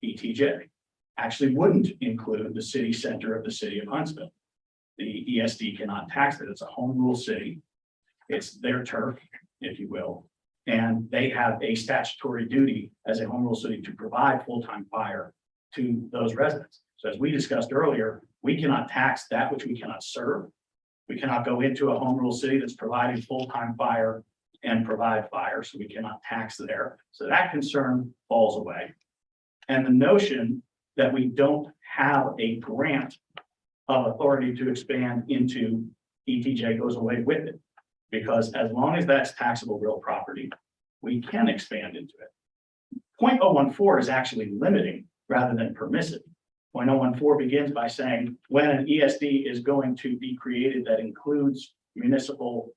ETJ. Actually wouldn't include the city center of the city of Huntsville. The ESD cannot tax it. It's a home rule city. It's their turf, if you will. And they have a statutory duty as a home rule city to provide full-time fire to those residents. So as we discussed earlier, we cannot tax that which we cannot serve. We cannot go into a home rule city that's providing full-time fire and provide fire, so we cannot tax there. So that concern falls away. And the notion that we don't have a grant of authority to expand into ETJ goes away with it. Because as long as that's taxable real property, we can expand into it. 0.014 is actually limiting rather than permissive. .014 begins by saying, when an ESD is going to be created that includes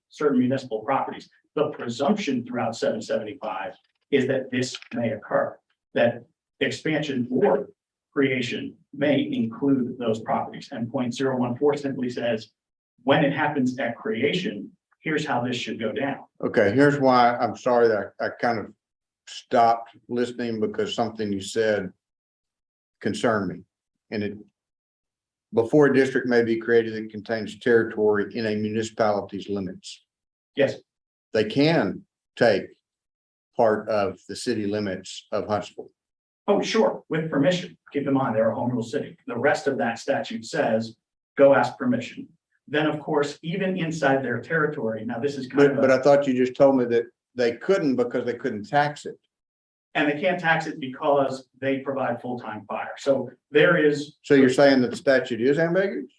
certain municipal properties, the presumption throughout 775 is that this may occur, that expansion or creation may include those properties. And .014 simply says, when it happens at creation, here's how this should go down. Okay, here's why I'm sorry that I kind of stopped listening because something you said concerned me. And it, before a district may be created that contains territory in a municipality's limits, Yes, they can take part of the city limits of Huntsville. oh, sure, with permission. Keep in mind, they're a home rule city. The rest of that statute says, go ask permission. Then, of course, even inside their territory, now this is kind But of, I thought you just told me that they couldn't because they couldn't tax it. and they can't tax it because they provide full-time fire. So there is, So you're saying that the statute is ambiguous?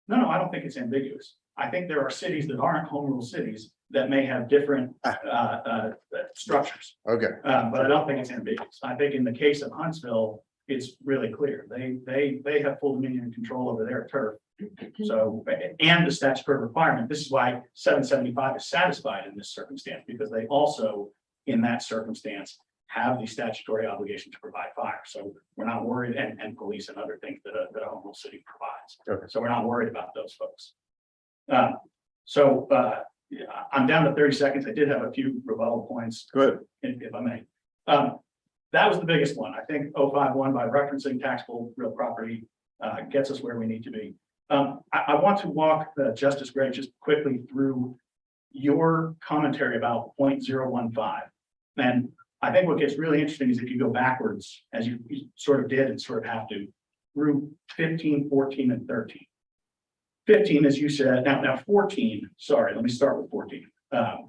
no, I don't think it's ambiguous. I think there are cities that aren't home rule cities that may have different structures. Okay, But I don't think it's ambiguous. I think in the case of Huntsville, it's really clear. They have full dominion and control over their turf. So, and the statutory requirement, this is why 775 is satisfied in this circumstance, because they also, in that circumstance, have the statutory obligation to provide fire. So we're not worried, and police and other things that a home rule city provides. Okay. So we're not worried about those folks. Yeah, I'm down to 30 seconds. I did have a few rebuttal points, good. if I may. That was the biggest one. I think 051 by referencing taxable real property gets us where we need to be. I want to walk Justice Gray just quickly through your commentary about .015. And I think what gets really interesting is if you go backwards, as you sort of did and sort of have to, through 15, 14, and 13. 15, as you said, now 14, sorry, let me start with 14.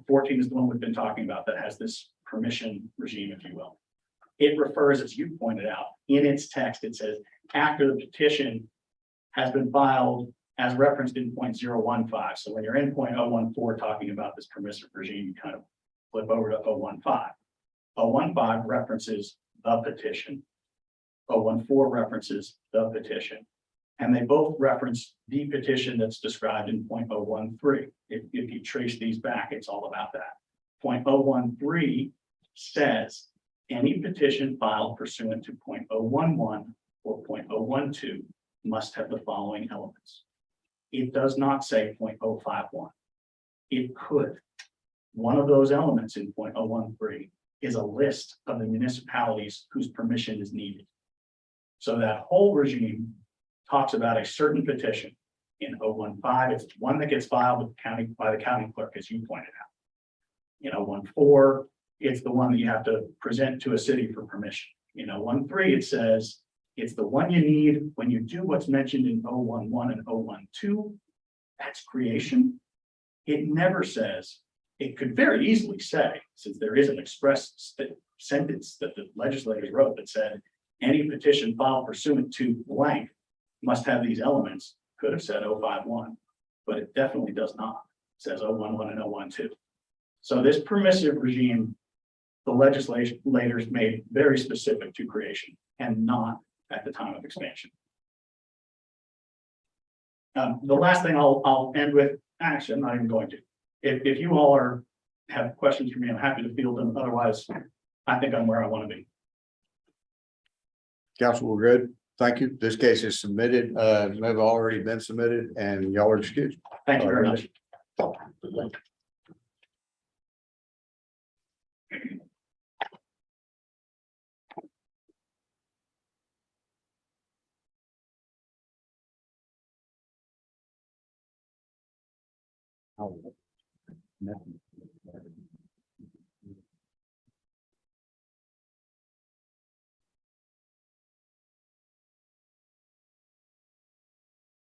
14 is the one we've been talking about that has this permission regime, if you will. It refers, as you pointed out, in its text, it says, after the petition has been filed as referenced in .015. So when you're in .014 talking about this permissive regime, you kind of flip over to 015. 015 references the petition. 014 references the petition. And they both reference the petition that's described in .013. If you trace these back, it's all about that. .013 says any petition filed pursuant to .011 or .012 must have the following elements. It does not say .051. It could. One of those elements in .013 is a list of the municipalities whose permission is needed. So that whole regime talks about a certain petition. In 015, it's one that gets filed with by the county clerk, as you pointed out. In 014, it's the one that you have to present to a city for permission. In 013, it says it's the one you need when you do what's mentioned in 011 and 012. That's creation. It never says, it could very easily say, since there is an express sentence that the legislators wrote that said, any petition filed pursuant to blank must have these elements, could have said 051, but it definitely does not. It says 011 and 012. So this permissive regime, the legislators made very specific to creation and not at the time of expansion. The last thing I'll end with, actually, I'm not even going to. If you all have questions for me, I'm happy to field them. Otherwise, I think I'm where I want to be. Council, we're good. Thank you. This case is submitted, may have already been submitted, and y'all are excused. Thank you very much. Nothing.